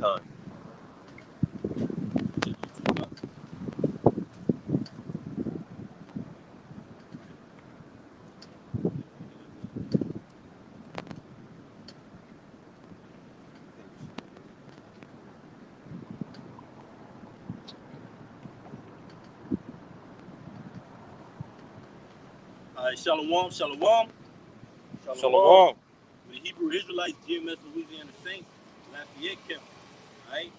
Con. Shalom. Shalom. The Hebrew Israelites, GmsLouisianaSaints, Lafayette Camp. Alright?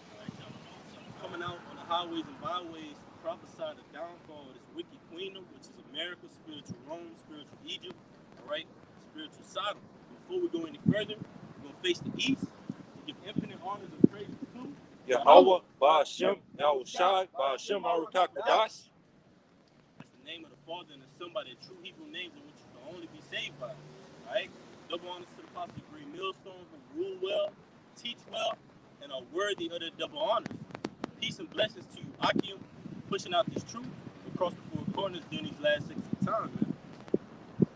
Coming out on the highways and byways to prophesy the downfall of this wicked queendom, which is America, spiritual Rome, spiritual Egypt, alright? Spiritual Sodom. Before we go any further, we're going to face the east and give infinite honors and praise to Yahweh, Ba'ashem, Yahushai, Ba'ashem, Harukat Kadash. That's the name of the Father and the Son by their true Hebrew names in which you can only be saved by. Alright? Double honors to the Apostle of Green Millstone who rule well, teach well, and are worthy of their double honors. Peace and blessings to you, Akim, pushing out this truth across the four corners during these last 60 times, man.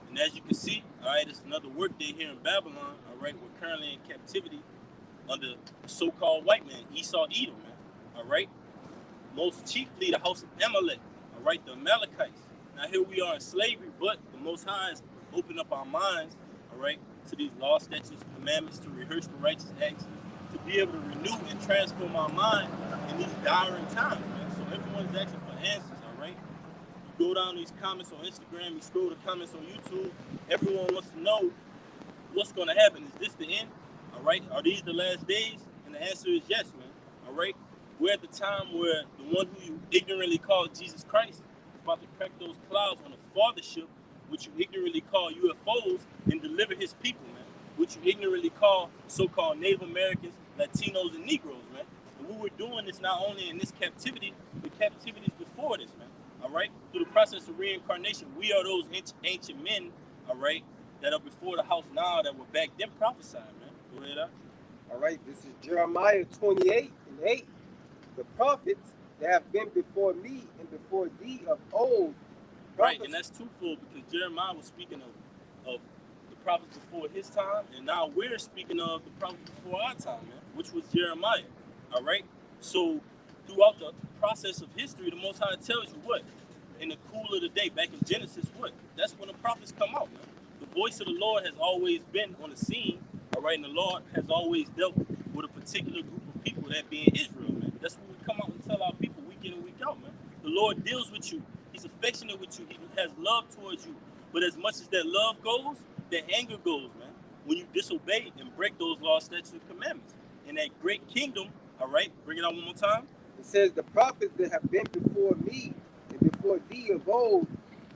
And as you can see, alright, it's another work day here in Babylon. Alright, we're currently in captivity under the so-called white man, Esau Edom, man. Alright? Most chiefly the house of Amalek. Alright, the Amalekites. Now here we are in slavery, but the Most High has opened up our minds, alright, to these laws, statutes, commandments, to rehearse the righteous acts, to be able to renew and transform our mind in these dire times, man. So everyone's asking for answers, alright? You go down these comments on Instagram, you scroll the comments on YouTube, everyone wants to know what's going to happen. Is this the end? Alright? Are these the last days? And the answer is yes, man. Alright? We're at the time where the one who you ignorantly call Jesus Christ is about to crack those clouds on a fathership, which you ignorantly call UFOs, and deliver his people, man. Which you ignorantly call so-called Native Americans, Latinos, and Negroes, man. And we were doing this not only in this captivity, but captivities before this, man. All right? Through the process of reincarnation, we are those ancient men, all right, that are before the house now that were back then prophesying, man. Go ahead, Al. All right, this is Jeremiah 28:8. The prophets that have been before me and before thee of old. Right, and that's twofold because Jeremiah was speaking of the prophets before his time, and now we're speaking of the prophets before our time, man, which was Jeremiah. All right? So throughout the process of history, the Most High tells you what? In the cool of the day, back in Genesis, what? That's when the prophets come out, man. The voice of the Lord has always been on the scene, all right? And the Lord has always dealt with a particular group of people, that being Israel, man. That's when we come out and tell our people week in and week out, man. The Lord deals with you. He's affectionate with you. He has love towards you. But as much as that love goes, that anger goes, man. When you disobey and break those laws, statutes, and commandments. In that great kingdom, all right? Bring it out one more time. It says, the prophets that have been before me and before thee of old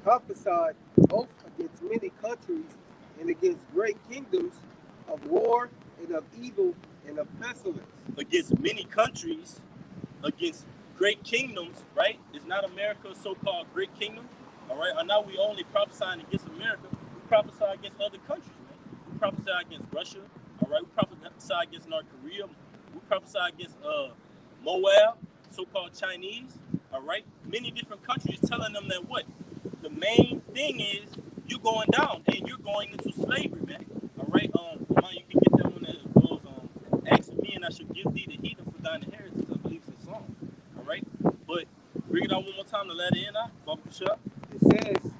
prophesied both against many countries and against great kingdoms of war and of evil and of pestilence. Against many countries, against great kingdoms, right? Is not America a so-called great kingdom? All right? Or now we only prophesying against America. We prophesy against other countries, man. We prophesy against Russia, all right? We prophesy against North Korea. We prophesy against Moab, so-called Chinese, all right? Many different countries telling them that what? The main thing is you're going down and you're going into slavery, man. All right? Man, you can get that one that goes, ask me and I shall give thee the heathen for thine inheritance. I believe it's a song. All right? But bring it out one more time to let it in, Baba Kushab. It says,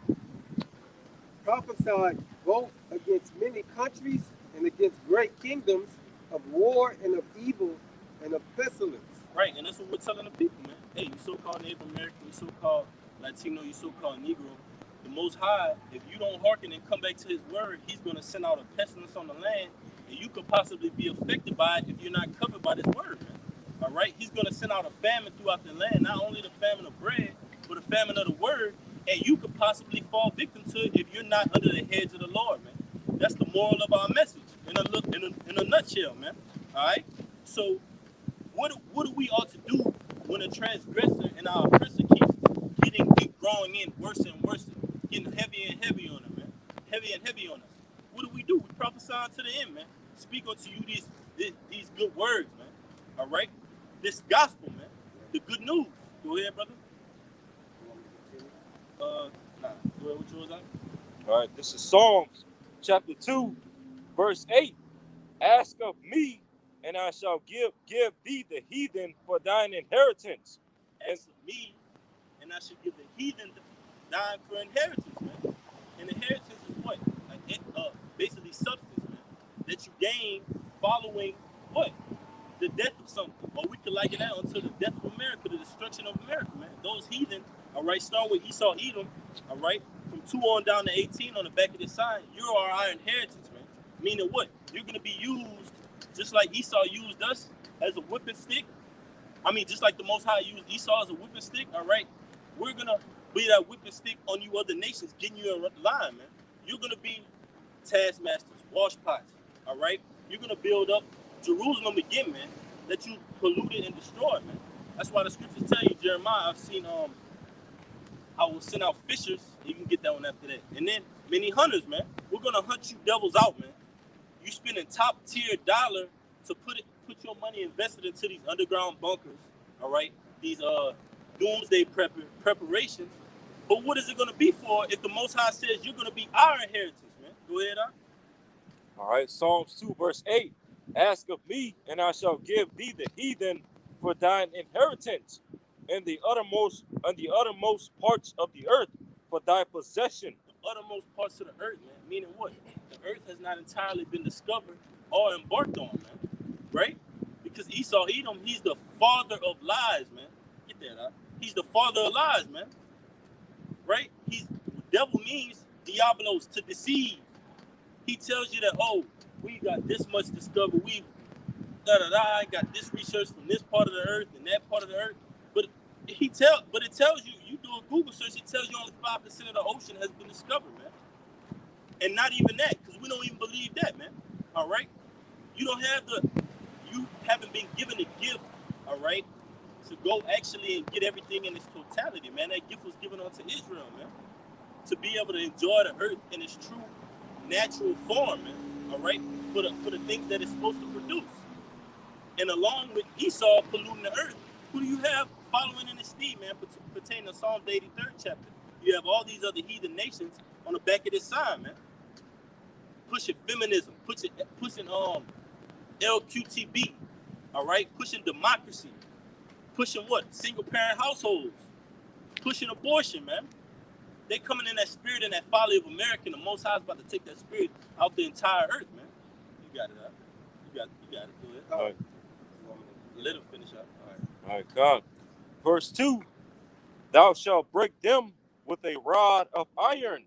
prophesied both against many countries and against great kingdoms of war and of evil and of pestilence. Right, and that's what we're telling the people, man. Hey, you so-called Native American, you so-called Latino, you so-called Negro. The Most High, if you don't hearken and come back to his word, he's going to send out a pestilence on the land, and you could possibly be affected by it if you're not covered by this word, man. All right? He's going to send out a famine throughout the land, not only the famine of bread, but the famine of the word, and you could possibly fall victim to it if you're not under the heads of the Lord, man. That's the moral of our message in a nutshell, man. All right? So what do we ought to do when a transgressor and our oppressor keep growing in worse and worse, getting heavier and heavier on them, man? Heavy and heavy on us. What do? We prophesy to the end, man. Speak unto you these good words, man. All right? This gospel, man. The good news. Go ahead, brother. Nah. Go ahead, what yours at? All right, this is Psalms chapter 2, verse 8. Ask of me, and I shall give thee the heathen for thine inheritance. As for me, and I should give the heathen thine for inheritance, man. And inheritance is what? Like basically substance, man. That you gain following what? The death of something. Or we could liken that unto the death of America, the destruction of America, man. Those heathen, all right, starting with Esau, Edom, all right, from 2 on down to 18 on the back of the sign, you are our inheritance, man. Meaning what? You're going to be used just like Esau used us as a whipping stick. I mean, just like the Most High used Esau as a whipping stick, all right, we're going to be that whipping stick on you other nations, getting you in line, man. You're going to be taskmasters, wash pots, all right? You're going to build up Jerusalem again, man, that you polluted and destroyed, man. That's why the scriptures tell you, Jeremiah, I've seen, I will send out fishers. You can get that one after that. And then many hunters, man. We're going to hunt you devils out, man. You spending top tier dollar to put your money invested into these underground bunkers, all right? These doomsday preparations. But what is it going to be for if the Most High says you're going to be our inheritance, man? Go ahead, All right, Psalms 2, verse 8. Ask of me, and I shall give thee the heathen for thine inheritance, and the uttermost parts of the earth for thy possession. The uttermost parts of the earth, man. Meaning what? The earth has not entirely been discovered or embarked on, man. Right? Because Esau, Edom, he's the father of lies, man. Get that out. He's the father of lies, man. Right? Devil means diabolos, to deceive. He tells you that, oh, we got this much discovered, we got this research from this part of the earth and that part of the earth. But it tells you, you do a Google search, it tells you only 5% of the ocean has been discovered, man. And not even that, because we don't even believe that, man. All right? You haven't been given a gift, all right, to go actually and get everything in its totality, man. That gift was given unto Israel, man, to be able to enjoy the earth in its true natural form, man, all right, for the things that it's supposed to produce. And along with Esau polluting the earth, who do you have following in his steed, man, pertaining to Psalms 83rd chapter? You have all these other heathen nations on the back of this sign, man, pushing feminism, pushing LQTB, all right, pushing democracy, pushing what? Single parent households, pushing abortion, man. They coming in that spirit and that folly of America, and the Most High is about to take that spirit out the entire earth, man. You got it, huh? You got it. Go ahead. All right. Let him finish up. All right, God. Verse 2. Thou shalt break them with a rod of iron.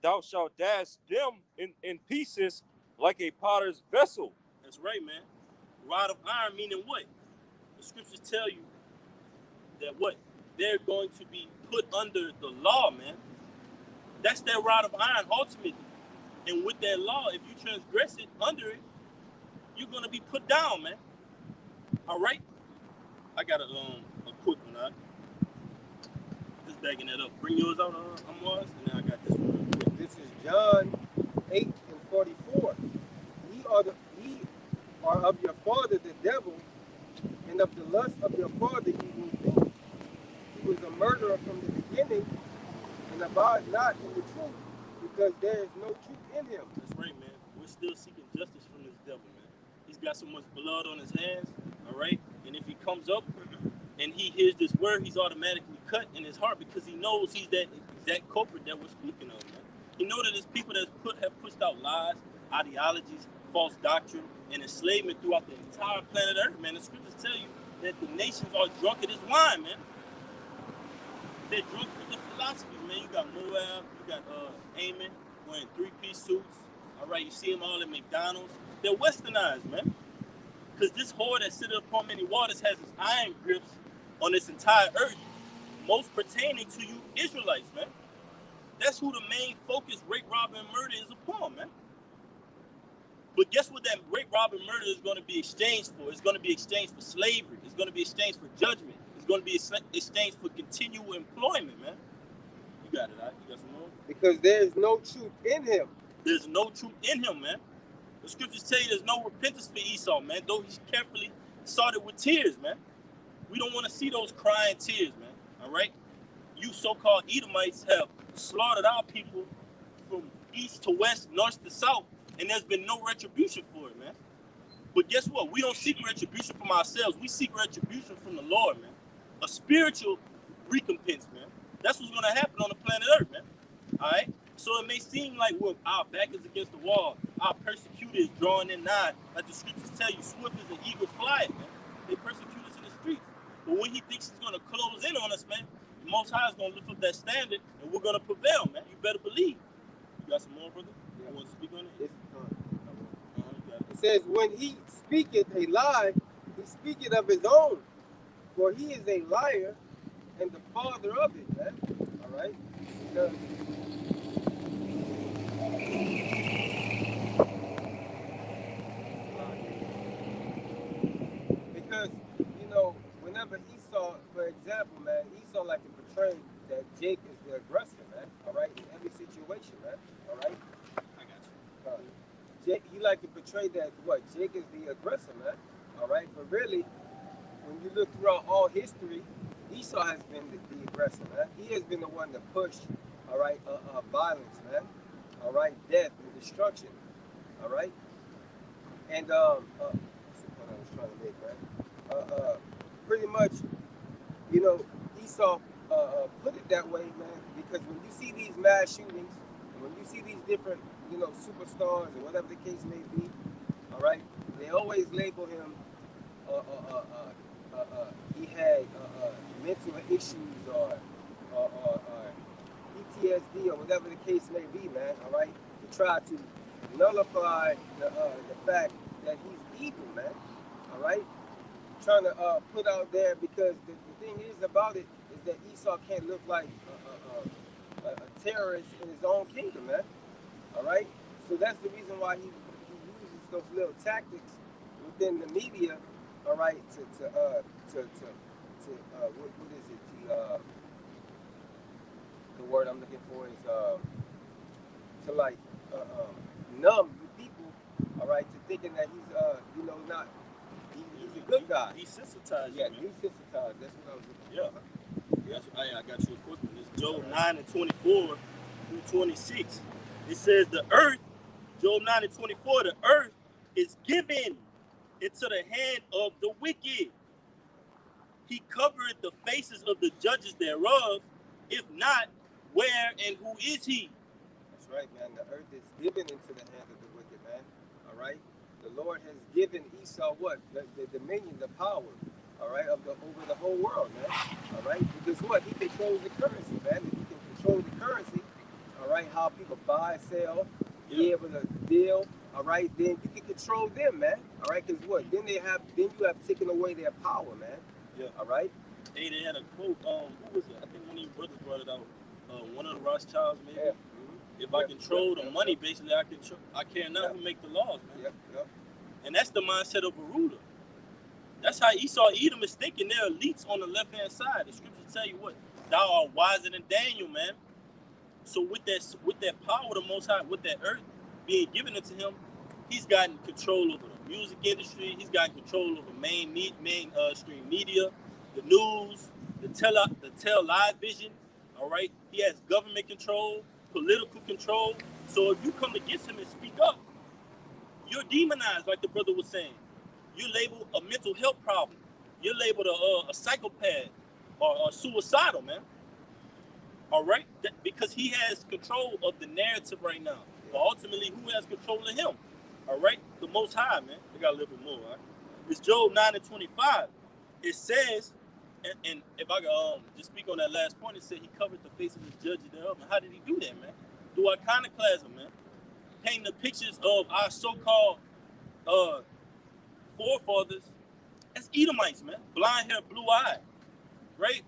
Thou shalt dash them in pieces like a potter's vessel. That's right, man. Rod of iron meaning what? The scriptures tell you that what? They're going to be put under the law, man. That's that rod of iron ultimately. And with that law, if you transgress it under it, you're going to be put down, man. All right? I got a quick one, huh? Just backing that up. Bring yours out, Amaz, and then I got this one real quick. This is John 8:44. Ye are of your father the devil, and of the lust of your father ye will do. He was a murderer from the beginning, and abide not in the truth, because there is no truth in him. That's right, man. We're still seeking justice from this devil, man. He's got so much blood on his hands, all right? And if he comes up and he hears this word, he's automatically cut in his heart because he knows he's that exact culprit that we're speaking of, man. He knows that there's people that have pushed out lies, ideologies, false doctrine, and enslavement throughout the entire planet Earth, man. The scriptures tell you that the nations are drunk at his wine, man. They're drunk with the philosophies, man. You got Moab, you got Ammon wearing 3-piece suits. All right, you see them all at McDonald's. They're westernized, man. Because this whore that sitteth upon many waters has its iron grips on this entire earth, most pertaining to you Israelites, man. That's who the main focus, rape, robbery, and murder is upon, man. But guess what that rape, robbery, and murder is going to be exchanged for? It's going to be exchanged for slavery. It's going to be exchanged for judgment. It's going to be exchanged for continual employment, man. You got it, right? You got some more? Because there is no truth in him. There's no truth in him, man. The scriptures tell you there's no repentance for Esau, man, though he carefully sought it with tears, man. We don't want to see those crying tears, man, all right? You so-called Edomites have slaughtered our people from east to west, north to south, and there's been no retribution for it, man. But guess what? We don't seek retribution from ourselves. We seek retribution from the Lord, man. A spiritual recompense, man. That's what's going to happen on the planet Earth, man. All right? So it may seem like our back is against the wall. Our persecutor is drawing in nigh. Like the scriptures tell you, swift as an eagle flying, man. They persecute us in the streets. But when he thinks he's going to close in on us, man, the Most High is going to lift up that standard, and we're going to prevail, man. You better believe. You got some more, brother? You want to speak on it? It says, when he speaketh a lie, he speaketh of his own, for he is a liar and the father of it, man. All right? Because, you know, whenever Esau, for example, man, Esau like to portray that Jake is the aggressor, man. All right? In every situation, man. All right? I got you. Jake, he like to portray that, what, Jake is the aggressor, man. All right? But really, when you look throughout all history, Esau has been the aggressor, man. He has been the one to push, all right, violence, man. All right, death and destruction, all right. And what's the point I was trying to make, man? Pretty much, you know, Esau put it that way, man, because when you see these mass shootings, and when you see these different, you know, superstars or whatever the case may be, all right, they always label him. He had mental issues or PTSD or whatever the case may be, man. All right, to try to nullify the fact that he's evil, man. All right, trying to put out there because the thing is about it is that Esau can't look like a terrorist in his own kingdom, man. All right, so that's the reason why he uses those little tactics within the media. All right, what is it? The word I'm looking for is to like numb the people. All right, to thinking that he's you know not he's a good guy. Desensitized. Yeah, desensitized. That's what I was looking for. Yeah. I got you a quick one. It's Job 9:24 through 26. It says the earth, Job 9:24, the earth is given into the hand of the wicked. He covered the faces of the judges thereof. If not, where and who is he? That's right, man. The earth is given into the hand of the wicked, man. All right. The Lord has given Esau what? The dominion, the power. All right, over the whole world, man. All right. Because what? He controls the currency, man. If you can control the currency, all right, how people buy, sell, be able to deal. All right, then you can control them, man. All right, because what? Then you have taken away their power, man. Yeah. All right. Hey, they had a quote. Who was it? I think one of your brothers brought it out. One of the Rothschilds, maybe. Yeah. If I control the money, basically, I care not who make the laws, man. Yep. And that's the mindset of a ruler. That's how Esau, Edom is thinking. They're elites on the left-hand side. The scriptures tell you what? Thou art wiser than Daniel, man. So with that power of the Most High, with that earth being given into him, he's gotten control over the music industry. He's got control over mainstream media, the news, the tell live vision. All right, he has government control, political control. So if you come against him and speak up, you're demonized, like the brother was saying. You're labeled a mental health problem. You're labeled a psychopath or suicidal, man. All right, because he has control of the narrative right now. But ultimately, who has control of him? All right, the Most High, man. They got a little bit more. Right? It's Job 9:25. It says, and if I can just speak on that last point, it said he covered the faces of the judges thereof. And how did he do that, man? Through iconoclasm, man. Painting the pictures of our so-called forefathers as Edomites, man. Blind hair, blue eye, right?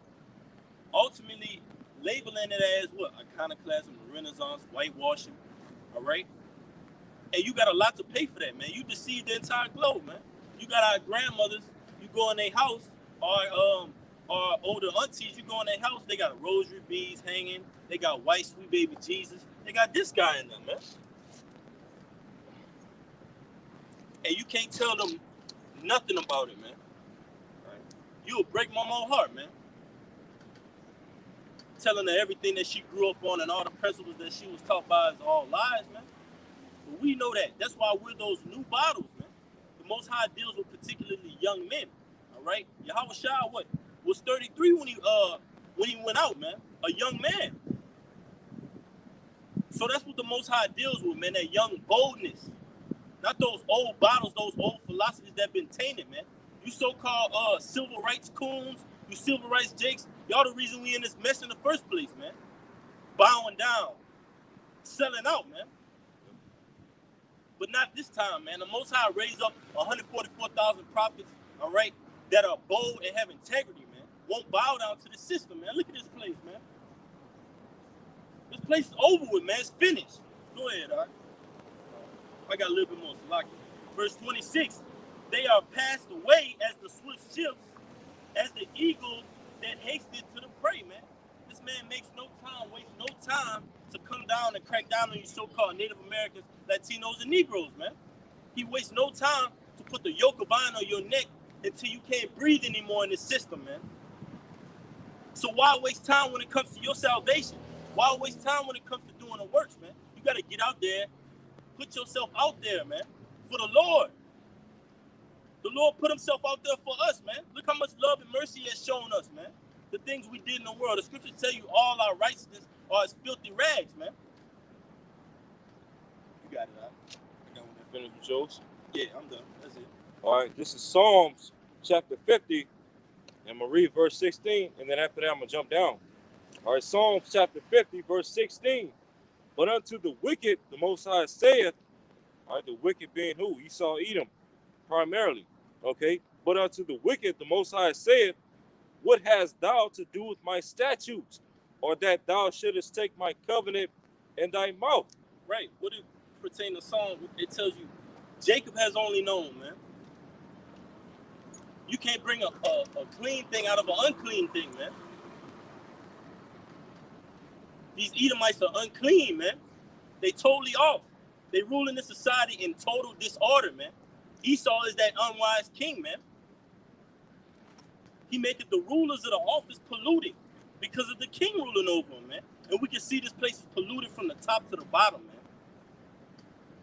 Ultimately, labeling it as what? Iconoclasm, Renaissance, whitewashing, all right? And you got a lot to pay for that, man. You deceived the entire globe, man. You got our grandmothers, you go in their house, or older aunties, you go in their house, they got rosary beads hanging, they got white sweet baby Jesus, they got this guy in them, man. And you can't tell them nothing about it, man. Right? You'll break my mom's heart, man. Telling her everything that she grew up on and all the principles that she was taught by is all lies, man. But we know that. That's why we're those new bottles, man. The Most High deals with particularly young men. All right, Yahweh Shai was 33 when he went out, man. A young man. So that's what the Most High deals with, man. That young boldness, not those old bottles, those old philosophies that been tainted, man. You so-called civil rights coons, you civil rights jakes, y'all the reason we in this mess in the first place, man. Bowing down, selling out, man. But not this time, man. The Most High raised up 144,000 prophets, all right, that are bold and have integrity, man. Won't bow down to the system, man. Look at this place, man. This place is over with, man. It's finished. Go ahead, all right. I got a little bit more slack. Verse 26, they are passed away as the swift ships, as the eagle that hasted to the prey, man. This man makes no time, wastes no time to come down and crack down on you so-called Native Americans, Latinos, and Negroes, man. He wastes no time to put the yoke of iron on your neck until you can't breathe anymore in this system, man. So why waste time when it comes to your salvation? Why waste time when it comes to doing the works, man? You got to get out there, put yourself out there, man, for the Lord. The Lord put himself out there for us, man. Look how much love and mercy he has shown us, man. The things we did in the world. The scriptures tell you all our righteousness are as filthy rags, man. You got it, huh? I got one that finished with yours. Yeah, I'm done. That's it. All right, this is Psalms chapter 50, and I'm going to read verse 16, and then after that I'm going to jump down. All right, Psalms chapter 50, verse 16. But unto the wicked the Most High saith, all right, the wicked being who? Esau, Edom, primarily, okay? But unto the wicked the Most High saith, what hast thou to do with my statutes, or that thou shouldest take my covenant in thy mouth? Right. What it pertains to Psalm, it tells you Jacob has only known, man. You can't bring a clean thing out of an unclean thing, man. These Edomites are unclean, man. They totally off. They rule in this society in total disorder, man. Esau is that unwise king, man. He maketh the rulers of the office polluted because of the king ruling over them, man. And we can see this place is polluted from the top to the bottom, man.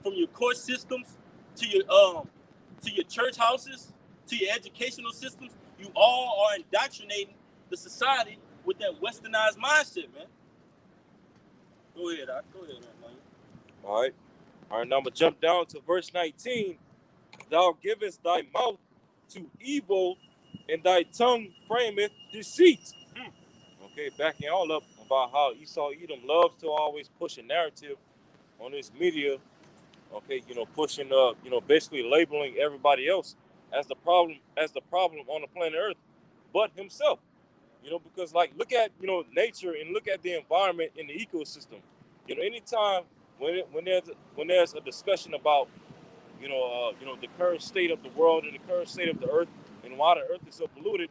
From your court systems to your church houses to your educational systems, you all are indoctrinating the society with that westernized mindset, man. Go ahead, man. All right. All right, now I'm going to jump down to verse 19. Thou givest thy mouth to evil, and thy tongue frameth deceit. Okay, backing all up about how Esau Edom loves to always push a narrative on this media. Okay, pushing basically labeling everybody else as the problem on the planet Earth, but himself. Because like look at nature and look at the environment in the ecosystem. Anytime when there's a discussion about the current state of the world and the current state of the earth and why the earth is so polluted,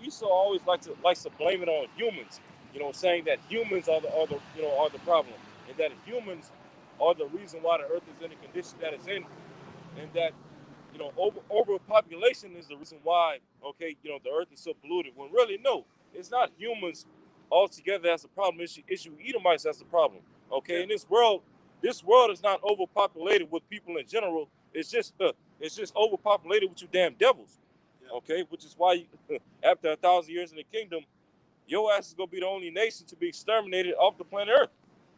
Esau always likes to blame it on humans, saying that humans are the problem, and that humans are the reason why the earth is in the condition that it's in, and that overpopulation is the reason why the earth is so polluted. When really no, it's not humans altogether that's the problem. Issue Edomites that's the problem. Okay, yeah. And this world is not overpopulated with people in general. It's just overpopulated with you damn devils. Yeah. Okay, which is why after 1,000 years in the kingdom, your ass is gonna be the only nation to be exterminated off the planet Earth.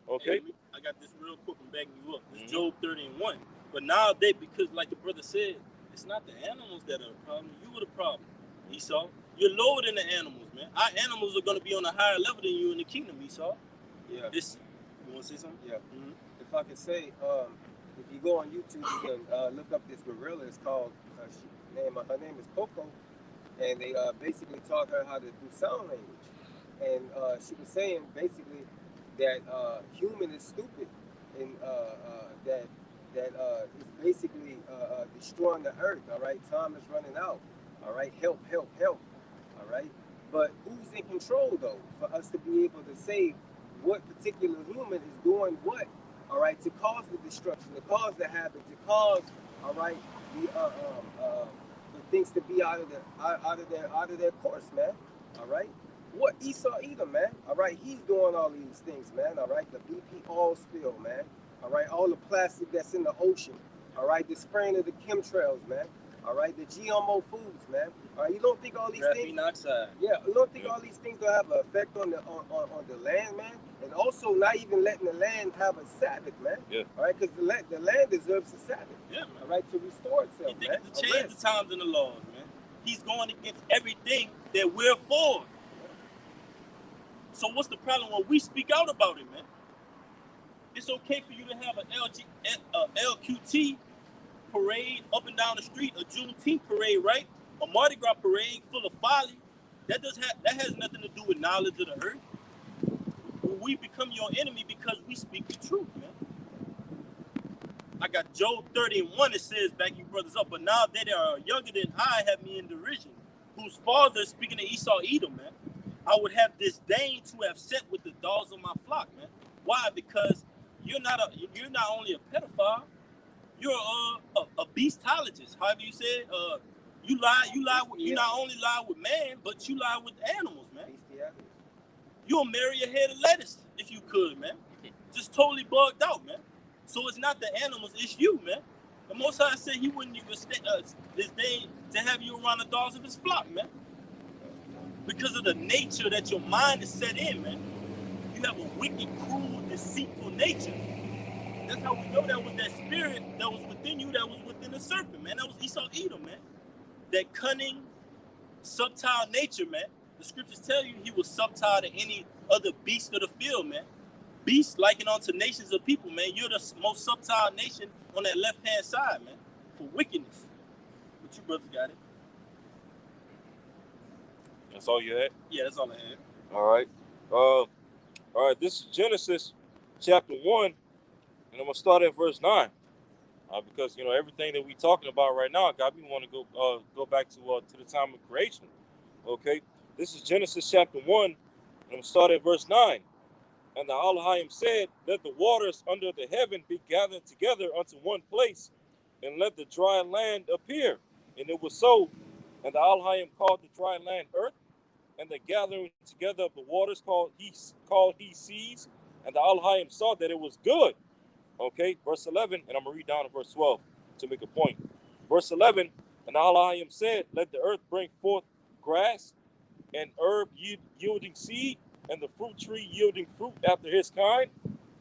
Okay, hey, I got this real quick and backing you up. It's Job 30:1. But nowadays, because like the brother said, it's not the animals that are the problem. You are the problem, Esau. You're lower than the animals, man. Our animals are gonna be on a higher level than you in the kingdom, Esau. Yeah. You want to say something? Yeah. Mm-hmm. If I could say, if you go on YouTube, you can look up this gorilla. It's called, her name is Coco, and they basically taught her how to do sign language. And she was saying basically that human is stupid, and that is basically destroying the earth. All right, time is running out. All right, help. All right, but who's in control though for us to be able to say what particular human is doing what? All right, to cause the destruction, to cause the havoc, to cause the things to be out of their course, man. All right. What Esau Edom, man? All right, he's doing all these things, man. All right, the BP oil spill, man. All right, all the plastic that's in the ocean. All right, the spraying of the chemtrails, man. All right, the GMO foods, man. All right, you don't think all these things? Graphene oxide. Yeah, you don't think all these things gonna have an effect on the land, man? And also not even letting the land have a Sabbath, man. Yeah. All right, because the land deserves a Sabbath. Yeah, man. All right, to restore itself, He man. thinking to change the times and the laws, man. He's going against everything that we're for. So what's the problem when we speak out about it, man? It's okay for you to have a LQT parade up and down the street, a Juneteenth parade, right? A Mardi Gras parade full of folly. That has nothing to do with knowledge of the earth. We become your enemy because we speak the truth, man. I got Job 30:1. It says, back you brothers up, but now they that are younger than I have me in derision, whose father, speaking to Esau Edom, man, I would have disdain to have set with the dogs of my flock, man. Why? Because you're not only a pedophile, you're a beastologist. However you said, you not only lie with man, but you lie with animals, man. You'll marry a head of lettuce if you could, man. Just totally bugged out, man. So it's not the animals, it's you, man. The Most High said he wouldn't even disdain to have you around the dogs of his flock, man. Because of the nature that your mind is set in, man. You have a wicked, cruel, deceitful nature. That's how we know that was that spirit that was within you, that was within the serpent, man. That was Esau Edom, man. That cunning, subtle nature, man. The scriptures tell you he was subtle to any other beast of the field, man. Beasts likened unto nations of people, man. You're the most subtle nation on that left-hand side, man, for wickedness. But you brothers got it. That's all you had? Yeah, that's all I had. All right. All right, this is Genesis chapter 1, and I'm going to start at verse 9. Because, everything that we're talking about right now, God, we want to go back to the time of creation. Okay? This is Genesis chapter 1, and I'm going to start at verse 9. And the Elohim said, let the waters under the heaven be gathered together unto one place, and let the dry land appear. And it was so. And the Elohim called the dry land earth, and the gathering together of the waters called he seas. And the Elohim saw that it was good. Okay, verse 11, and I'm going to read down to verse 12 to make a point. Verse 11, and the Elohim said, let the earth bring forth grass, and herb yielding seed, and the fruit tree yielding fruit after his kind,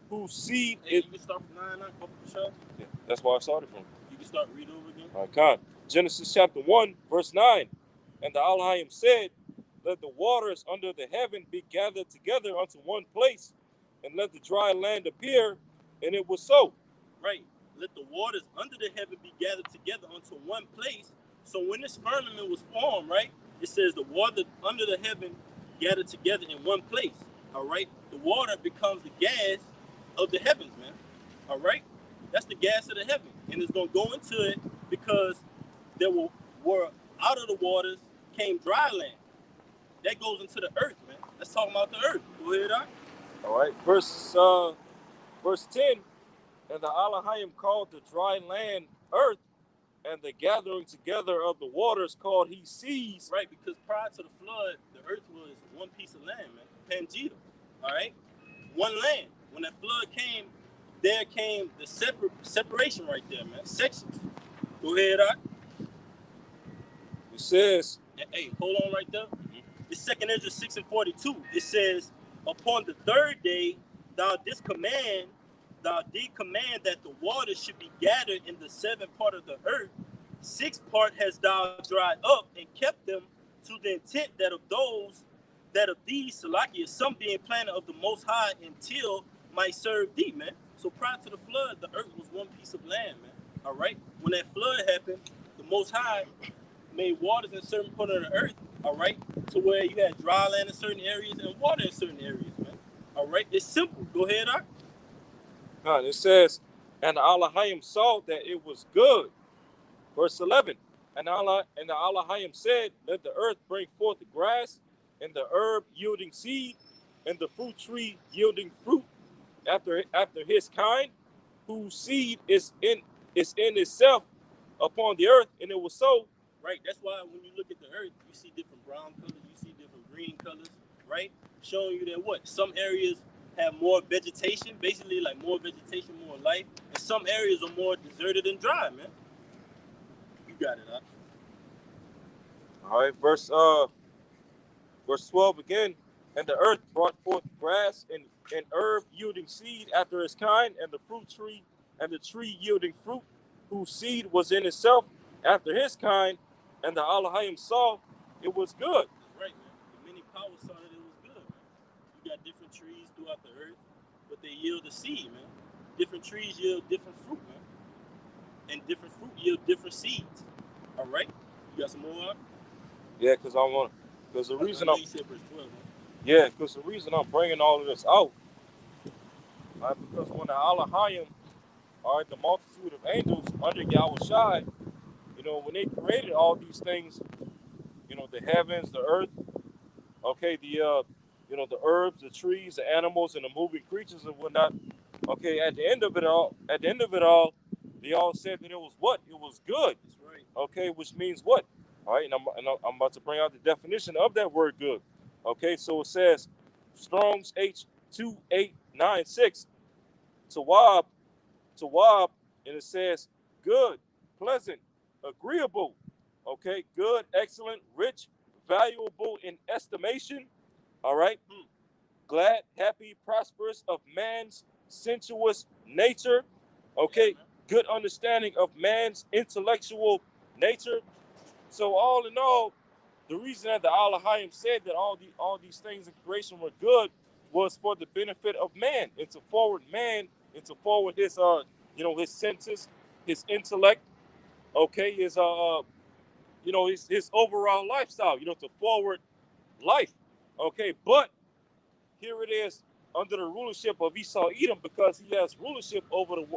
whose seed is... You can start from 9 up the show. Yeah, that's where I started from. You can start reading over again. All right, con. Genesis chapter 1, verse 9. And the Elohim said, let the waters under the heaven be gathered together unto one place, and let the dry land appear, and it was so. Right. Let the waters under the heaven be gathered together unto one place. So when this firmament was formed, right, it says the water under the heaven gathered together in one place. All right. The water becomes the gas of the heavens, man. All right. That's the gas of the heaven. And it's going to go into it because there were out of the waters came dry land. That goes into the earth, man. Let's talk about the earth. Go ahead, Doc. All right. Verse 10. And the Elohim called the dry land earth, and the gathering together of the waters called he seas. Right, because prior to the flood, the earth was one piece of land, man. Pangea. All right? One land. When that flood came, there came the separation right there, man. Sections. Go ahead, Doc. It says... Hey, hold on right there. It's 2 Ezra 6:42. It says, upon the third day, thou did command that the waters should be gathered in the seventh part of the earth. 6 part has thou dried up and kept them to the intent that of these, Salakia, some being planted of the Most High until might serve thee, man. So prior to the flood, the earth was one piece of land, man. All right? When that flood happened, the Most High made waters in certain part of the earth, all right, to where you had dry land in certain areas and water in certain areas, man. All right? It's simple. Go ahead, Doc. It says, and the Elohim saw that it was good. Verse 11, and the Elohim said, let the earth bring forth the grass, and the herb yielding seed, and the fruit tree yielding fruit after his kind, whose seed is in itself upon the earth, and it was so. Right, that's why when you look at the earth, you see different brown colors, you see different green colors, right? Showing you that what? Some areas have more vegetation, basically like more vegetation, more life. And some areas are more deserted and dry, man. You got it, huh? All right, verse 12 again. And the earth brought forth grass and herb yielding seed after its kind, and the fruit tree and the tree yielding fruit, whose seed was in itself after his kind. And the Elohim saw it was good. That's right, man. The many powers saw that it was good, man. You got different trees throughout the earth, but they yield a seed, man. Different trees yield different fruit, man. And different fruit yield different seeds. All right? You got some more? Yeah, because the reason you said verse 12, man. yeah, because the reason I'm bringing all of this out, right, because when the Elohim, all right, the multitude of angels under Yahweh, when they created all these things, the heavens, the earth, okay, the herbs, the trees, the animals, and the moving creatures and whatnot. Okay, at the end of it all, they all said that it was what? It was good. That's right. Okay, which means what? All right, and I'm about to bring out the definition of that word good. Okay, so it says Strong's H2896 Tawab, Tawab, and it says good, pleasant, agreeable. Okay, good, excellent, rich, valuable in estimation. All right, glad, happy, prosperous of man's sensuous nature. Okay, good understanding of man's intellectual nature. So all in all, the reason that the Elohim said that all these things in creation were good was for the benefit of man, and to forward man, and to forward his his senses, his intellect, okay, his overall lifestyle, to forward life. Okay, but here it is under the rulership of Esau Edom, because he has rulership over the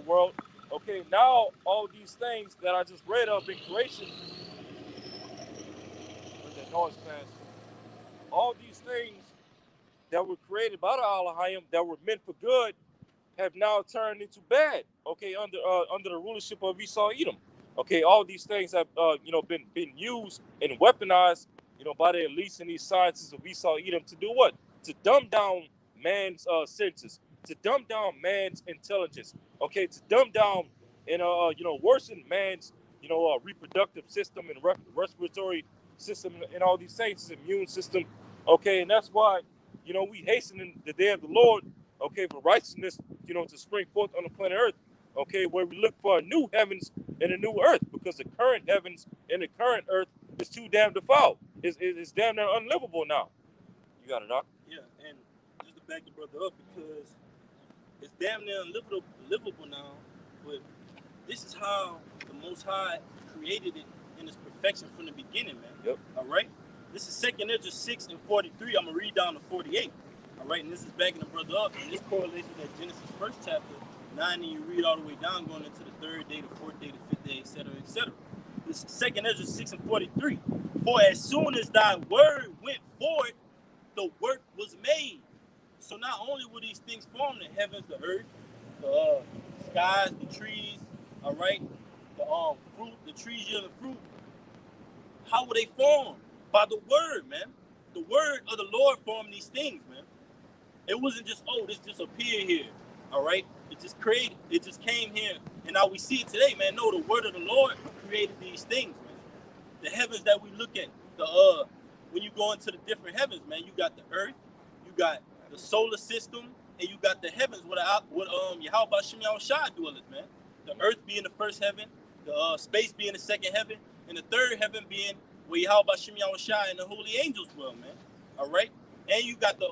world. Okay, now all these things that I just read of in creation, let that noise pass. All these things that were created by the Elohim that were meant for good have now turned into bad. Okay, under the rulership of Esau Edom. Okay, all these things have been used and weaponized by the elites and these scientists of Esau Edom to do what? To dumb down man's senses, to dumb down man's intelligence. Okay, to dumb down and worsen man's reproductive system and respiratory system and all these things, his immune system. Okay, and that's why we hasten in the day of the Lord. Okay, for righteousness, to spring forth on the planet Earth. Okay, where we look for a new heavens and a new earth, because the current heavens and the current earth is too damn defiled. It's damn near unlivable now. You got it, Doc? Yeah, and just to back the brother up, because it's damn near unlivable now, but this is how the Most High created it in its perfection from the beginning, man. Yep. All right? This is 2nd Ezra 6 and 43. I'm going to read down to 48. All right? And this is backing the brother up. And this correlates with that Genesis 1st chapter 9, and you read all the way down, going into the 3rd day, the 4th day, the 5th day, etc., etc. This is 2nd Ezra 6 and 43. For as soon as thy word went forth, the work was made. So not only were these things formed, the heavens, the earth, the skies, the trees, all right, the fruit, the trees yielding fruit. How were they formed? By the word, man. The word of the Lord formed these things, man. It wasn't just, this just appeared here, all right? It just created, it just came here, and now we see it today, man. No, the word of the Lord created these things, man. The heavens that we look at, when you go into the different heavens, man, you got the earth, you got the solar system, and you got the heavens where Yahweh Shem Shai dwelleth, man. The earth being the first heaven, the space being the second heaven, and the third heaven being where Yahweh Shem Shai and the holy angels dwell, man. All right? And you got the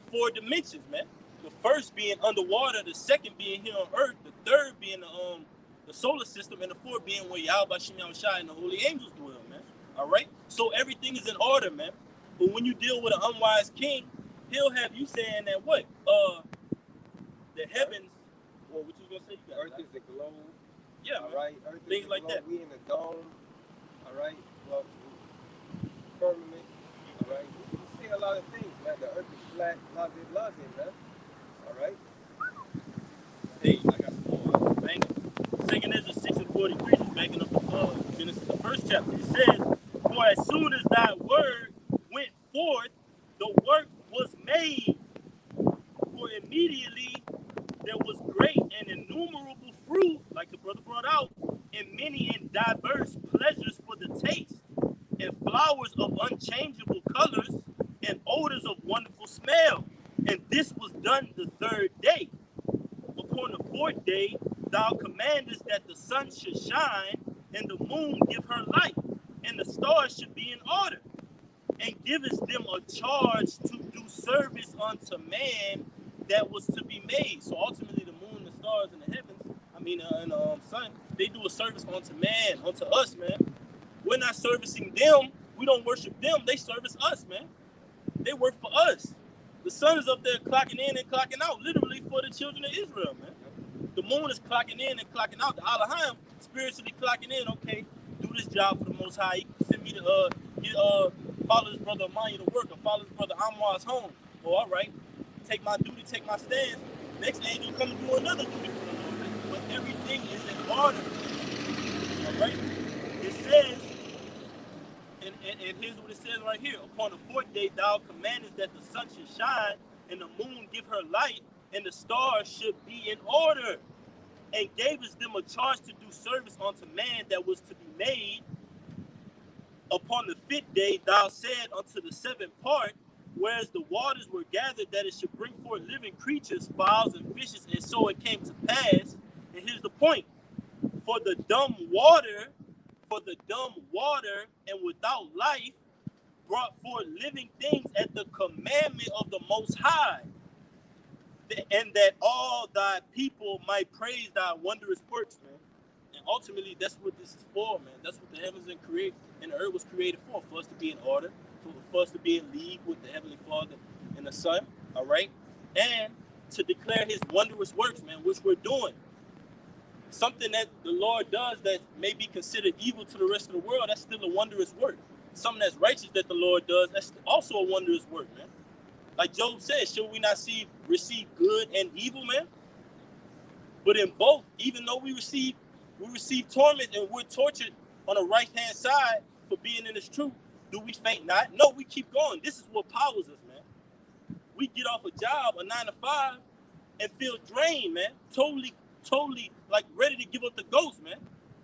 four dimensions, man. The first being underwater, the second being here on earth, the third being the solar system, and the fourth being where Yahweh Shem Shai and the holy angels dwell, man. All right? So everything is in order, man. But when you deal with an unwise king, he'll have you saying that what? The heavens. Well, what you gonna say? You got Earth is the globe. Yeah, all right. Earth is things the like globe. that. We in the dome. All right. Well, firmament. All right. You see a lot of things, man. The earth is flat, lazy, man. All right. Hey, I got some more. Bang. 2nd Ezra 6 and 43 is backing up Genesis, the 1st chapter. It says, "For as soon as thy word went forth, the work was made." flowers of unchangeable colors and odors of wonderful smell. And this was done the third day. Upon the fourth day, thou commandest that the sun should shine, and the moon give her light, and the stars should be in order, and givest them a charge to do service unto man that was to be made. So ultimately, the moon, the stars, and the heavens, and sun, they do a service unto man, unto us, man. We're not servicing them. We don't worship them. They service us, man. They work for us. The sun is up there clocking in and clocking out, literally for the children of Israel, man. The moon is clocking in and clocking out. The Elohim spiritually clocking in. Okay, do this job for the Most High. He send me to follow his brother Amaya to work, or follow his brother Ammar's home. Oh, all right, take my duty, take my stance. Next angel come and do another duty for the Lord. But everything is in order. All right. It says, and here's what it says right here. Upon the fourth day, thou commandest that the sun should shine, and the moon give her light, and the stars should be in order, and gavest them a charge to do service unto man that was to be made. Upon the fifth day, thou said unto the seventh part, whereas the waters were gathered, that it should bring forth living creatures, fowls and fishes, and so it came to pass. And here's the point: for the dumb water, and without life, brought forth living things at the commandment of the Most High, and that all thy people might praise thy wondrous works, man. And ultimately, that's what this is for, man. That's what the heavens and the earth was created for us to be in order, for us to be in league with the Heavenly Father and the Son, all right? And to declare his wondrous works, man, which we're doing. Something that the Lord does that may be considered evil to the rest of the world, that's still a wondrous work. Something that's righteous that the Lord does, that's also a wondrous work, man. Like Job said, should we not receive good and evil, man? But in both, even though we receive torment and we're tortured on the right-hand side for being in this truth, do we faint not? No, we keep going. This is what powers us, man. We get off a job, a 9 to 5, and feel drained, man. Totally, like ready to give up the ghost, man.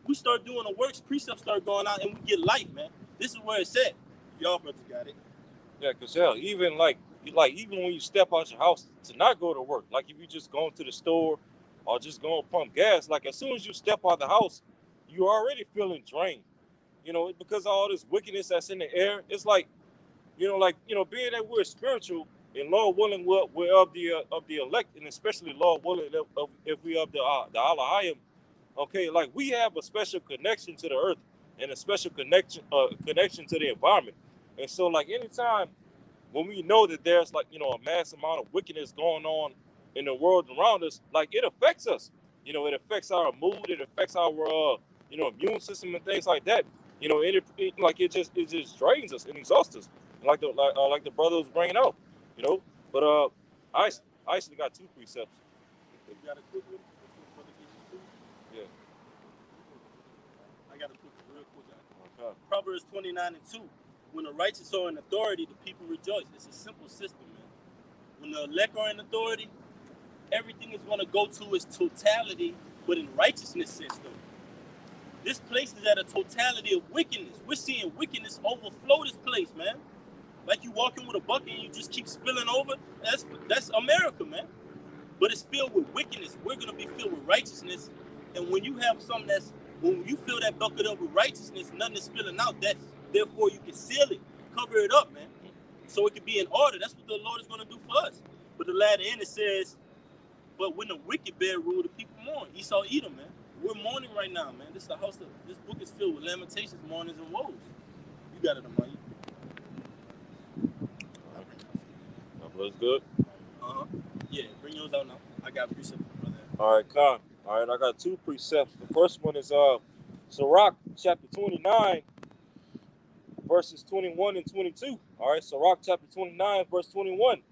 We start doing the works, precepts start going out, and we get life, man. This is where it's at. Y'all brothers got it. Yeah, because hell, even even when you step out your house to not go to work, like if you just going to the store or just going to pump gas, like as soon as you step out the house, you're already feeling drained. Because of all this wickedness that's in the air. It's like, being that we're spiritual and Lord willing, we're of the elect, and especially Lord willing, if we of the Elohim, okay, like we have a special connection to the earth and a special connection to the environment. And so, like, anytime when we know that there's a mass amount of wickedness going on in the world around us, like it affects us. It affects our mood, it affects our immune system and things like that. It just drains us and exhausts us, like the brother was bringing out. But I actually got two precepts. You got a quick one? Yeah. I got a quick one real quick. Okay. Proverbs 29 and 2. When the righteous are in authority, the people rejoice. It's a simple system, man. When the elect are in authority, everything is going to go to its totality, but in righteousness system. This place is at a totality of wickedness. We're seeing wickedness overflow this place, man. Like you walking with a bucket and you just keep spilling over. That's America, man. But it's filled with wickedness. We're going to be filled with righteousness. And when you have something when you fill that bucket up with righteousness, nothing is spilling out. Therefore, you can seal it, cover it up, man. So it can be in order. That's what the Lord is going to do for us. But the latter end, it says, but when the wicked bear rule, the people mourn. Esau, Edom, man. We're mourning right now, man. This book is filled with lamentations, mournings, and woes. You got it, Amaya. That's good. Yeah, bring yours out now. I got precepts for that. All right, Con. All right, I got two precepts. The first one is Sirach chapter 29, verses 21 and 22. All right, Sirach chapter 29, verse 21.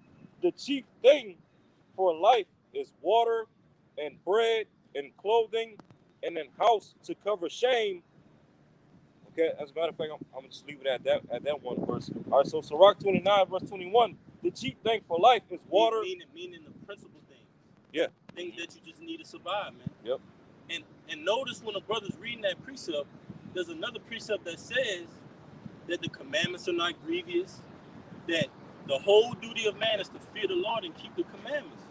The chief thing for life is water and bread and clothing and an house to cover shame. Okay, as a matter of fact, I'm gonna just leave it at that one verse. All right, so Sirach 29, verse 21. The chief thing for life is water. Meaning the principal things. Yeah. Things that you just need to survive, man. Yep. And notice when a brother's reading that precept, there's another precept that says that the commandments are not grievous, that the whole duty of man is to fear the Lord and keep the commandments.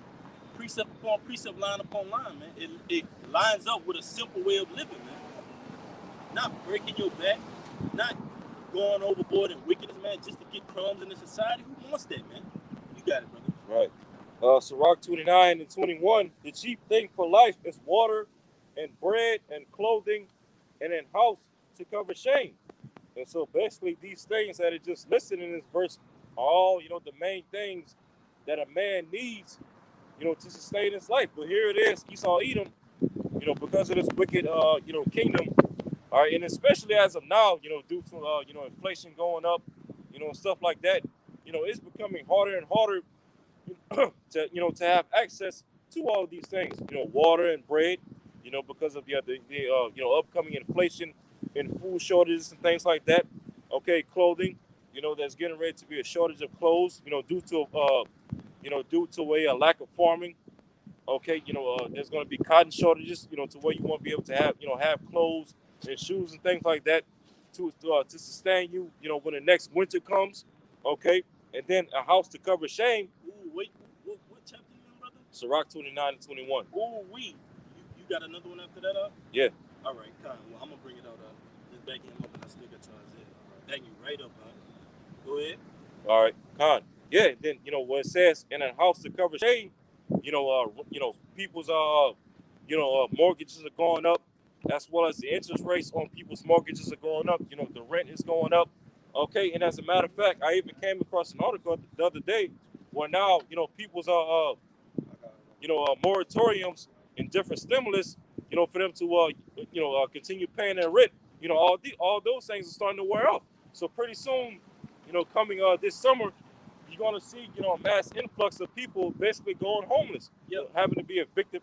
Precept upon precept, line upon line, man. It lines up with a simple way of living, man. Not breaking your back, not going overboard in wickedness, man, just to get crumbs in the society. Who wants that, man? You got it, brother. Right. Sirach 29 and 21, the chief thing for life is water and bread and clothing and an house to cover shame. And so basically these things that are just listed in this verse are all, the main things that a man needs, to sustain his life. But here it is, Esau Edom, because of this wicked, kingdom. All right, and especially as of now, due to, inflation going up, and stuff like that, it's becoming harder and harder to have access to all of these things, water and bread, because of the upcoming inflation and food shortages and things like that. Okay, clothing, there's getting ready to be a shortage of clothes, due to a lack of farming. Okay, there's going to be cotton shortages, to where you won't be able to have clothes and shoes and things like that to sustain you, when the next winter comes. Okay, and then a house to cover shame. Ooh, wait, what chapter you in, brother? Sirach 29 and 21. Ooh, you got another one after that up? Yeah. All right, Con. Well, I'm gonna bring it out. Just backing him up, and I still got to Isaiah. Bang you right up, huh? Go ahead. All right, Con. Yeah. Then what it says in a house to cover shame, people's mortgages are going up, as well as the interest rates on people's mortgages are going up. The rent is going up. Okay, and as a matter of fact, I even came across an article the other day where now people's moratoriums and different stimulus, for them to continue paying their rent. All those things are starting to wear off. So pretty soon, coming this summer, you're going to see, a mass influx of people basically going homeless, having to be evicted.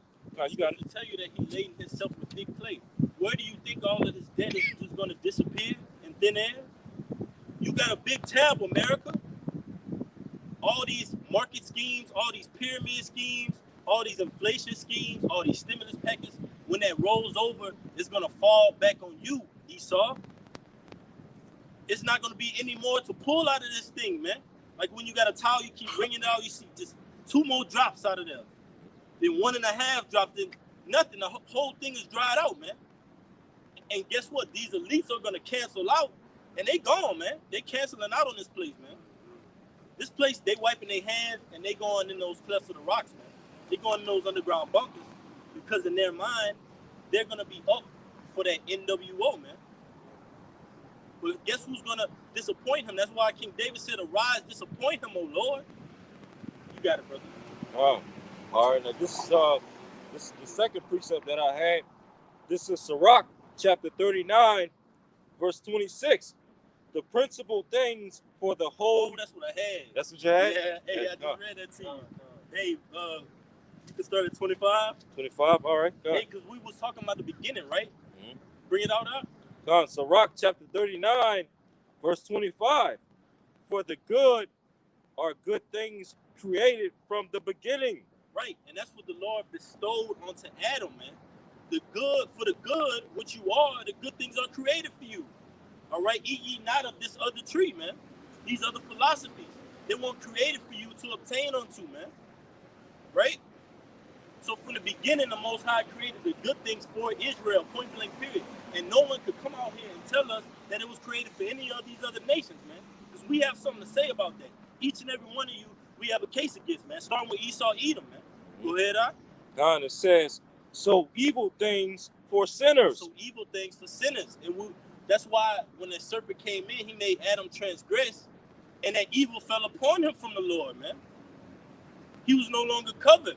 You got to tell you that he laden himself with big plate. Where do you think all of this debt is just going to disappear in thin air? You got a big tab, America. All these market schemes, all these pyramid schemes, all these inflation schemes, all these stimulus packages, when that rolls over, it's going to fall back on you, Esau. It's not going to be any more to pull out of this thing, man. Like when you got a towel, you keep wringing it out, you see just 2 more drops out of there. Then 1.5 drops, then nothing. The whole thing is dried out, man. And guess what? These elites are going to cancel out, and they gone, man. They canceling out on this place, man. This place, they wiping their hands, and they going in those clefts of the rocks, man. They going in those underground bunkers, because in their mind, they're going to be up for that NWO, man. But guess who's going to disappoint him? That's why King David said, arise, disappoint him, O Lord. You got it, brother. Wow. All right, now this is the second precept that I had. This is Sirach, chapter 39, verse 26. The principal things for the whole... Oh, that's what I had. That's what you had? Yeah, hey, I just read that to you. Hey, you can start at 25? 25, all right. Hey, because we was talking about the beginning, right? Mm-hmm. Bring it out. Sirach, chapter 39, verse 25. For the good are good things created from the beginning. Right, and that's what the Lord bestowed onto Adam, man. The good, for the good, which you are, the good things are created for you. All right, eat ye not of this other tree, man. These other philosophies, they weren't created for you to obtain unto, man. Right? So from the beginning, the Most High created the good things for Israel, point blank period. And no one could come out here and tell us that it was created for any of these other nations, man. Because we have something to say about that. Each and every one of you, we have a case against, man. Starting with Esau Edom, man. Go ahead, God, it says, so evil things for sinners. So evil things for sinners. And that's why when the serpent came in, he made Adam transgress. And that evil fell upon him from the Lord, man. He was no longer covered.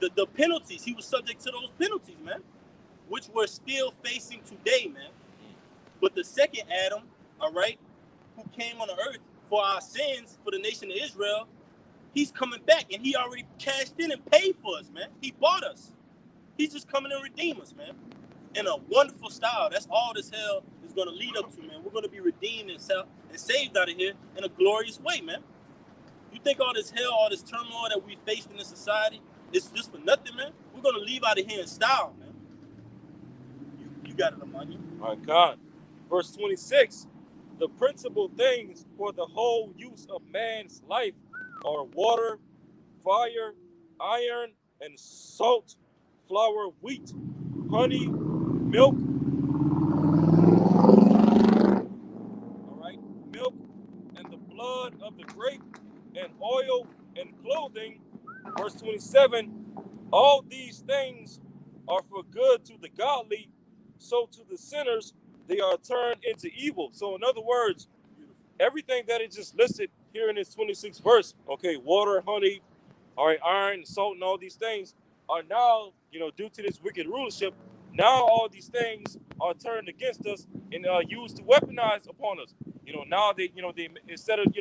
The penalties, he was subject to those penalties, man. Which we're still facing today, man. But the second Adam, all right, who came on the earth for our sins, for the nation of Israel, he's coming back, and he already cashed in and paid for us, man. He bought us. He's just coming and redeem us, man. In a wonderful style. That's all this hell is going to lead up to, man. We're going to be redeemed and saved out of here in a glorious way, man. You think all this hell, all this turmoil that we faced in this society is just for nothing, man? We're going to leave out of here in style, man. You got it, Amani. All right, God. Verse 26. The principal things for the whole use of man's life are water, fire, iron, and salt, flour, wheat, honey, milk, all right, milk, and the blood of the grape, and oil, and clothing. Verse 27, all these things are for good to the godly, so to the sinners they are turned into evil. So in other words, everything that is just listed here in this 26th verse, okay, water, honey, all right, iron, salt, and all these things are now, due to this wicked rulership, now all these things are turned against us and used to weaponize upon us. Now they instead of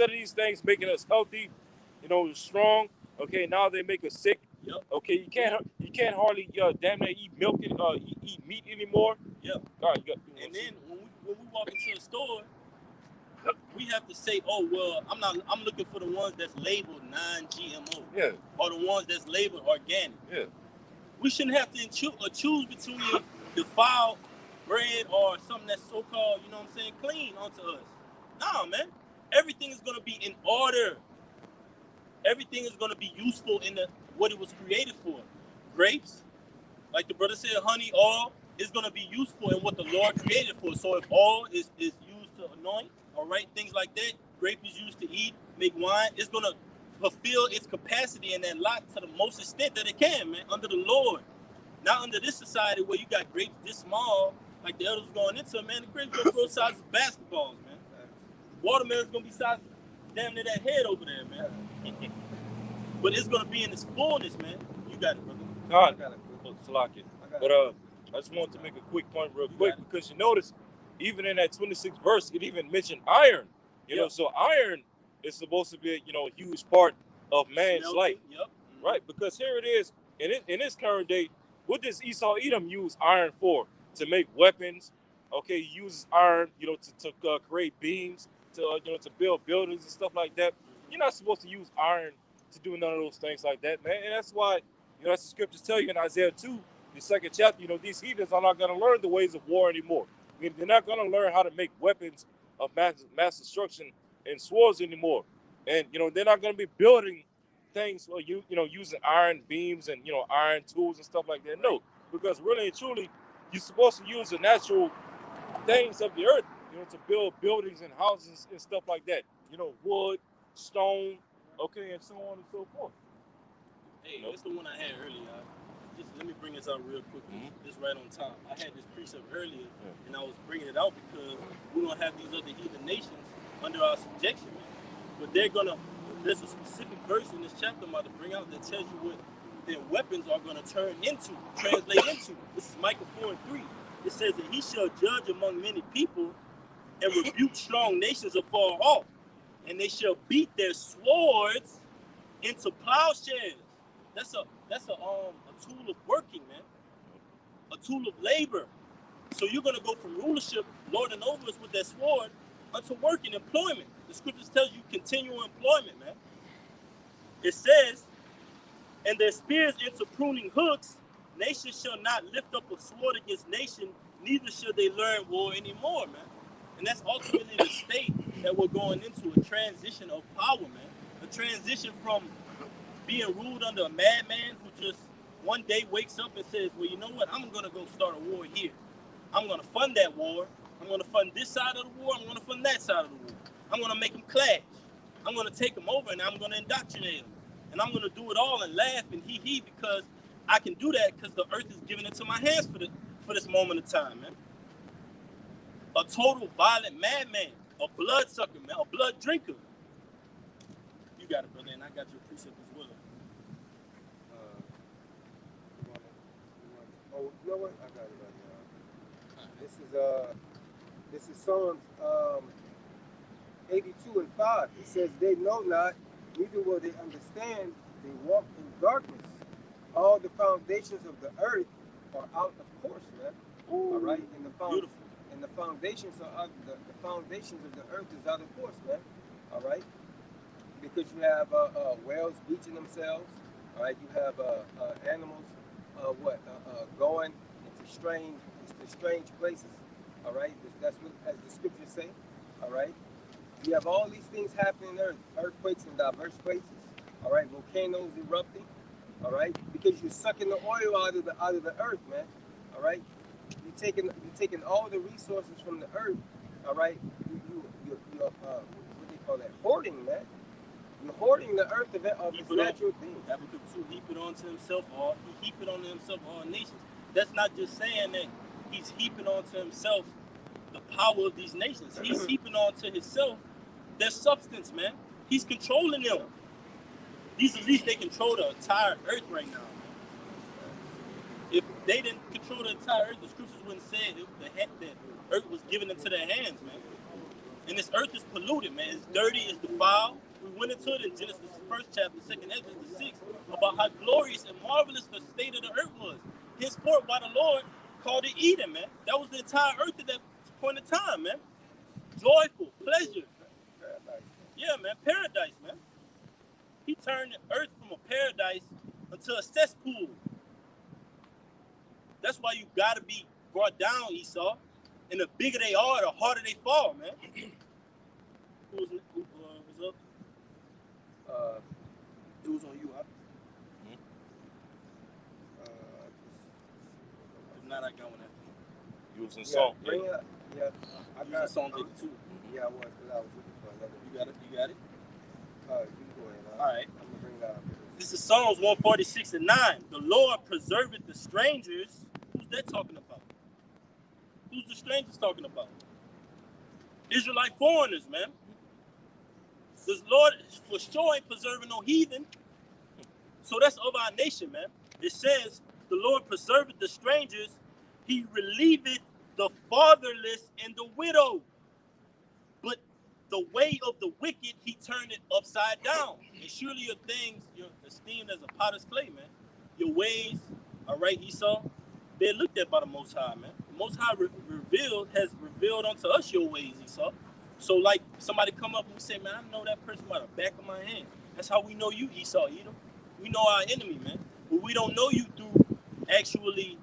these things making us healthy, strong. Okay, now they make us sick. Yep. Okay, you can't hardly damn near eat milk and eat meat anymore. Yep. All right, And then when we walk into the store, we have to say, oh well, I'm looking for the ones that's labeled non-GMO. Yeah. Or the ones that's labeled organic. Yeah. We shouldn't have to choose between defiled bread or something that's so-called, clean onto us. Nah, man. Everything is gonna be in order. Everything is gonna be useful in what it was created for. Grapes, like the brother said, honey, oil is gonna be useful in what the Lord created for. So if oil is used to anoint, all right, things like that, grape is used to eat, make wine, it's gonna fulfill its capacity in that lot to the most extent that it can, man, under the Lord. Not under this society where you got grapes this small, like the elders going into, man, the grapes gonna grow size of basketballs, man. Watermelon's gonna be size damn near that head over there, man. But it's gonna be in its fullness, man. You got it, brother. God, Salaki. But I just want to make a quick point real quick because you notice, even in that 26th verse, it even mentioned iron. You know, so iron is supposed to be a huge part of man's life, right? Because here it is in this current day. What does Esau Edom use iron for? To make weapons. Okay, he uses iron, to create beams, to build buildings and stuff like that. You're not supposed to use iron to do none of those things like that, man. And that's why, as the scriptures tell you in Isaiah 2, the second chapter, these heathens are not going to learn the ways of war anymore. I mean, they're not going to learn how to make weapons of mass destruction and swords anymore. And, they're not going to be building things for using iron beams and, iron tools and stuff like that. No, because really and truly, you're supposed to use the natural things of the earth, to build buildings and houses and stuff like that. Wood, stone, okay, and so on and so forth. Hey, that's the one I had earlier. Just let me bring this out real quick. Just right on time. I had this precept earlier, and I was bringing it out because we don't have these other heathen nations under our subjection, man. But there's a specific verse in this chapter I'm about to bring out that tells you what their weapons are going to translate into. This is Micah 4:3. It says that he shall judge among many people and rebuke strong nations afar off, and they shall beat their swords into plowshares. That's a tool of working, man. A tool of labor. So you're gonna go from rulership, lording over us with that sword, unto working, employment. The scriptures tells you continual employment, man. It says, and their spears into pruning hooks, nation shall not lift up a sword against nation, neither shall they learn war anymore, man. And that's ultimately the state that we're going into, a transition of power, man. A transition from being ruled under a madman who just one day wakes up and says, well, you know what? I'm going to go start a war here. I'm going to fund that war. I'm going to fund this side of the war. I'm going to fund that side of the war. I'm going to make them clash. I'm going to take them over and I'm going to indoctrinate them. And I'm going to do it all and laugh and hee because I can do that because the earth is giving it to my hands for this moment of time, man. A total violent madman, a bloodsucker, man, a blood drinker. You got it, brother, and I got your precept as well. Oh, you know what? I got it right now. This is Psalms 82:5. It says, "They know not, neither will they understand. They walk in darkness. All the foundations of the earth are out of course, man." All right, and the foundations are the foundations of the earth is out of course, man. All right, because you have whales bleaching themselves. All right, you have animals going into strange places. All right, that's what as the scriptures say. All right, you have all these things happening on earth, earthquakes in diverse places. All right, volcanoes erupting. All right, because you're sucking the oil out of the earth, man. All right, you're taking all the resources from the earth. All right, you're what they call that, hoarding, man. You're hoarding the earth of its natural things. Habakkuk 2, heap it onto himself, or he heap it onto himself all nations. That's not just saying that he's heaping onto himself the power of these nations. He's heaping onto himself their substance, man. He's controlling them. These elites, they control the entire earth right now. If they didn't control the entire earth, the scriptures wouldn't say the earth was given into their hands, man. And this earth is polluted, man. It's dirty, it's defiled. We went into it in Genesis, the 1st chapter, 2nd Ezra, the 6th, about how glorious and marvelous the state of the earth was. Henceforth, why the Lord called it Eden, man. That was the entire earth at that point in time, man. Joyful, pleasure. Yeah, man, paradise, man. He turned the earth from a paradise into a cesspool. That's why you gotta be brought down, Esau. And the bigger they are, the harder they fall, man. Who was up? It was on you, huh? If not, I got one after you. You was in song. Yeah. I got song 52. Yeah, I was, because I was looking for another. You got it? You got it? You go ahead. All right. I'm going to bring that up. This is Psalms 146 and 9. The Lord preserveth the strangers. Who's that talking about? Who's the strangers talking about? Israelite foreigners, man. The Lord for sure ain't preserving no heathen. So that's of our nation, man. It says, the Lord preserveth the strangers. He relieveth the fatherless and the widow. But the way of the wicked, he turned it upside down. And surely your things, you're esteemed as a potter's clay, man. Your ways, all right, Esau, they're looked at by the Most High, man. The Most High has revealed unto us your ways, Esau. So like somebody come up and say, man, I know that person by the back of my hand. That's how we know you, Esau, Edom. We know our enemy, man. But we don't know you through actually,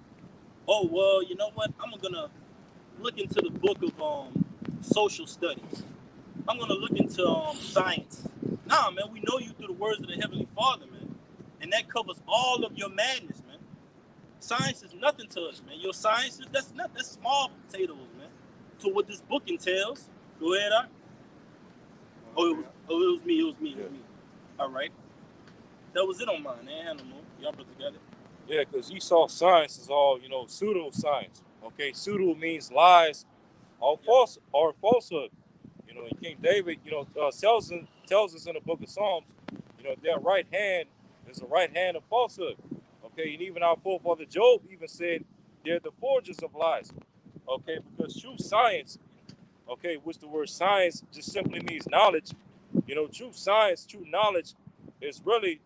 oh, well, you know what? I'm going to look into the book of social studies. I'm going to look into science. Nah, man, we know you through the words of the Heavenly Father, man. And that covers all of your madness, man. Science is nothing to us, man. Your science, that's small potatoes, man, to what this book entails. Go ahead, Art. It was me. All right. That was it on mine. I ain't had no more. Y'all put together. Yeah, because Esau science is all, pseudo-science. Okay, pseudo means lies or falsehood. And King David, tells us in the book of Psalms, their right hand is the right hand of falsehood. Okay, and even our forefather Job even said they're the forgers of lies. Okay, because true science, okay, which the word science just simply means knowledge. True science, true knowledge is really,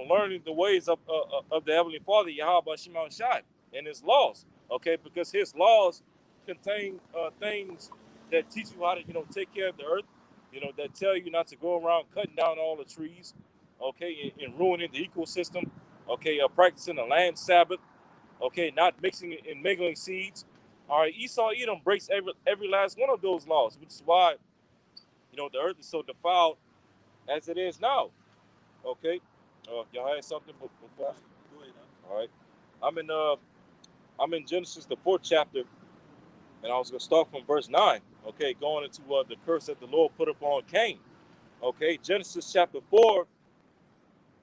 learning the ways of the Heavenly Father, Yahweh Shema Shai, and His laws. Okay, because His laws contain things that teach you how to, take care of the earth. That tell you not to go around cutting down all the trees. Okay, and ruining the ecosystem. Okay, practicing the land Sabbath. Okay, not mixing and mingling seeds. All right, Esau Edom breaks every last one of those laws, which is why, the earth is so defiled as it is now. Okay, y'all had something before? Go ahead, all right, I'm in Genesis the 4th chapter, and I was gonna start from verse 9. Okay, going into the curse that the Lord put upon Cain. Okay, Genesis chapter 4,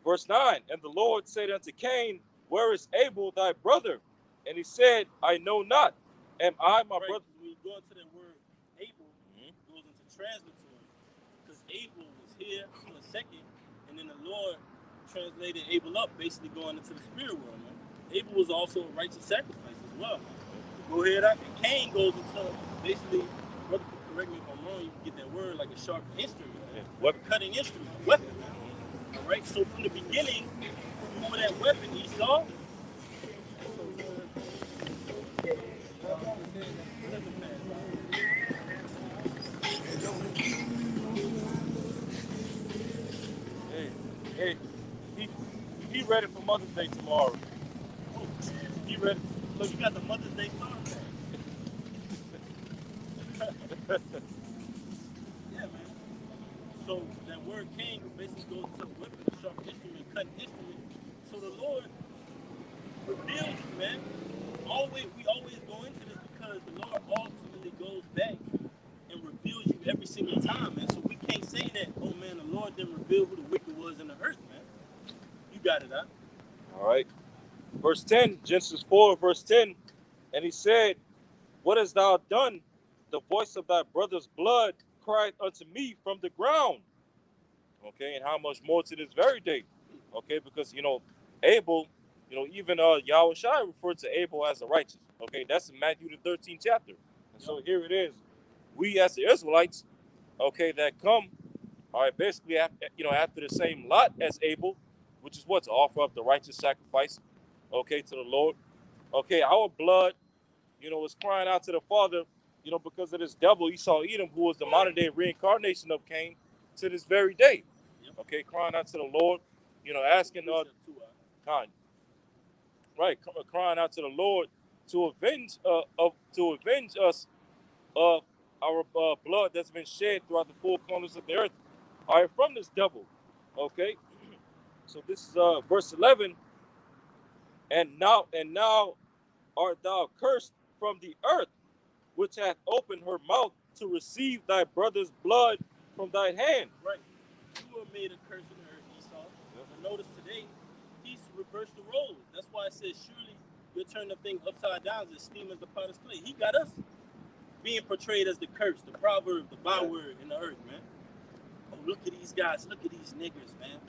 verse 9. And the Lord said unto Cain, where is Abel thy brother? And he said, I know not. Am I my brother? When you go into that word Abel, it goes into translatory. Because Abel was here for a second, and then the Lord translated Abel up, basically going into the spirit world, man. Abel was also a righteous sacrifice as well, man. Go ahead, and Cain goes into basically, brother, correct me if I'm wrong, you can get that word like a sharp instrument, man. Like a cutting instrument, a weapon, man. All right, so from the beginning, you were that weapon, Esau. Hey, he ready for Mother's Day tomorrow. He ready. Look, you got the Mother's Day song. Yeah, man. So that word Cain basically goes to a weapon, a sharp instrument, cutting instrument. So the Lord reveals you, man. We always go into this because the Lord ultimately goes back and reveals you every single time, man. So we can't say that, oh man, the Lord didn't reveal who the wicked was in the earth, man. You got it, huh? All right. Verse 10, Genesis 4, verse 10. And he said, what hast thou done? The voice of thy brother's blood cried unto me from the ground. Okay, and how much more to this very day? Okay, because Abel, even Yahweh Shai referred to Abel as the righteous. Okay, that's in Matthew the 13th chapter. And so here it is. We as the Israelites, okay, that come, all right, basically after the same lot as Abel, which is what? To offer up the righteous sacrifice, okay, to the Lord. Okay, our blood, is crying out to the Father, because of this devil Esau Edom, who was the modern day reincarnation of Cain to this very day. Yep. Okay, crying out to the Lord, asking God, right, crying out to the Lord to avenge us of our blood that's been shed throughout the four corners of the earth, all right, from this devil. Okay, so this is verse 11. And now art thou cursed from the earth, which hath opened her mouth to receive thy brother's blood from thine hand. Right. You were made a curse on the earth, Esau. But notice today, he's reversed the roles. That's why it says, surely you'll turn the thing upside down as steam as the potter's clay. He got us being portrayed as the curse, the proverb, the byword in the earth, man. Oh, look at these guys. Look at these niggers, man.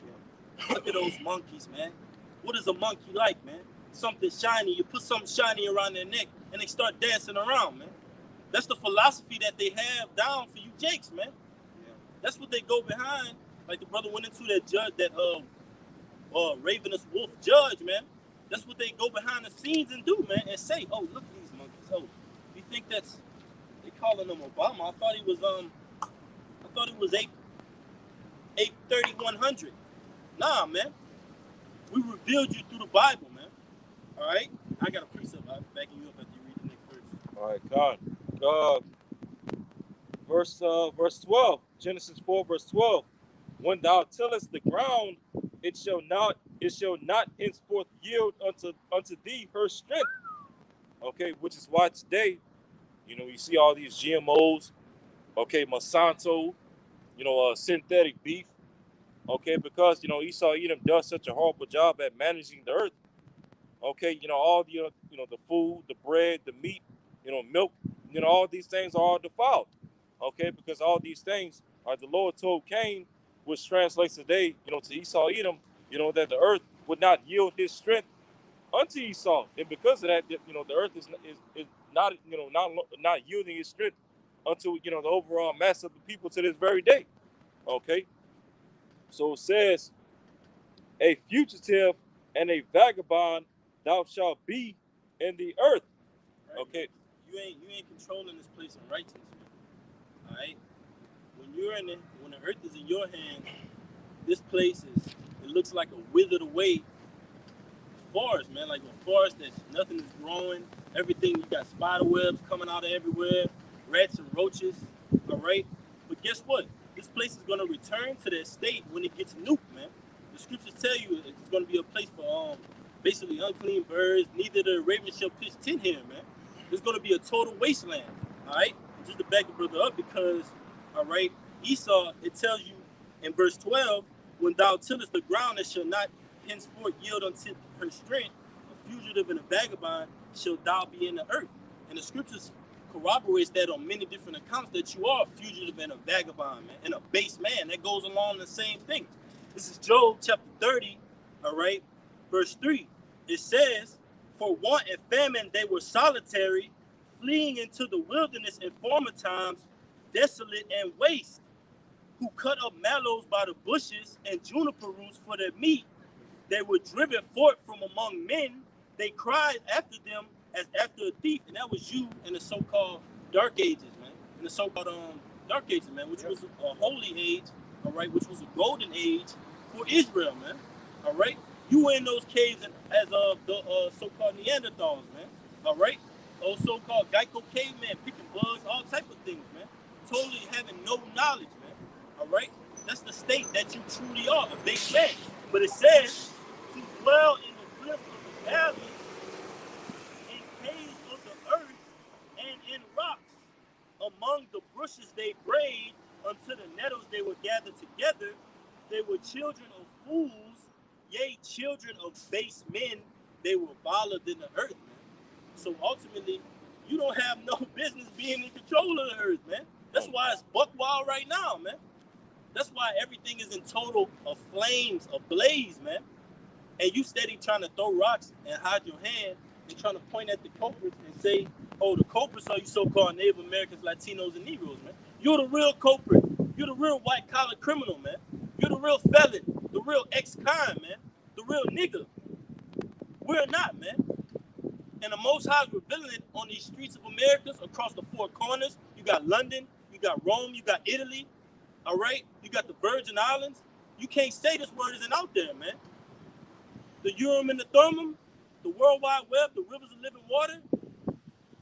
Look at those monkeys, man. What is a monkey like, man? Something shiny. You put something shiny around their neck, and they start dancing around, man. That's the philosophy that they have down for you jakes, man. Yeah. That's what they go behind. Like the brother went into that judge, that ravenous wolf judge, man. That's what they go behind the scenes and do, man, and say, oh, look at these monkeys. Oh, you think that's they calling him Obama? I thought he was 83100. Nah, man. We revealed you through the Bible, man. All right? I got a precept. I'm backing you up after you read the next verse. All right, God. Verse 12, Genesis 4, verse 12. When thou tillest the ground, it shall not henceforth yield unto thee her strength. Okay, which is why today, you see all these GMOs, okay, Monsanto, synthetic beef, okay, because Esau Edom does such a horrible job at managing the earth. Okay, all the the food, the bread, the meat, milk, all these things are all defiled. Okay, because all these things are the Lord told Cain, which translates today, to Esau Edom, that the earth would not yield his strength unto Esau, and because of that, the earth is not not yielding its strength unto the overall mass of the people to this very day. Okay, so it says, a fugitive and a vagabond thou shalt be in the earth. Right, Okay. Man. You ain't controlling this place in righteousness, man. All right. When the earth is in your hands, this place it looks like a withered away forest, man. Like a forest that nothing is growing. Everything, you got spider webs coming out of everywhere, rats and roaches. All right. But guess what? This place is gonna return to that state when it gets nuked, man. The scriptures tell you it's gonna be a place for basically unclean birds. Neither the raven shall pitch tent here, man. It's gonna be a total wasteland. All right. Just to back the brother up, because all right, Esau, it tells you in verse 12, when thou tillest the ground, it shall not henceforth yield unto her strength. A fugitive and a vagabond shall thou be in the earth. And the scriptures corroborates that on many different accounts, that you are a fugitive and a vagabond, man, and a base man. That goes along the same thing. This is Job chapter 30, all right, verse 3. It says, for want and famine they were solitary, fleeing into the wilderness in former times, desolate and waste, who cut up mallows by the bushes and juniper roots for their meat. They were driven forth from among men. They cried after them as after a thief. And that was you in the so-called Dark Ages, man. In the so-called Dark Ages, man, which was a holy age, all right, which was a golden age for Israel, man. All right? You were in those caves as the so-called Neanderthals, man. All right? Those so-called Geico cavemen, picking bugs, all type of things, man. totally having no knowledge, man. All right? That's the state that you truly are, a base man. But it says to dwell in the cliffs of the valley, in caves of the earth, and in rocks. Among the bushes they brayed, unto the nettles they were gathered together. They were children of fools, yea, children of base men. They were viler than the earth, man. So ultimately, you don't have no business being in control of the earth, man. That's why it's buck wild right now, man. That's why everything is in total of flames, ablaze, man. And you steady trying to throw rocks and hide your hand and trying to point at the culprits and say, oh, the culprits are you so-called Native Americans, Latinos, and Negroes, man. You're the real culprit. You're the real white-collar criminal, man. You're the real felon, the real ex-con, man, the real nigga. We're not, man. And the Most High is revealing it on these streets of America across the four corners. You got London, you got Rome, you got Italy, all right? You got the Virgin Islands. You can't say this word isn't out there, man. The Urim and the Thummim, the World Wide Web, the rivers of living water,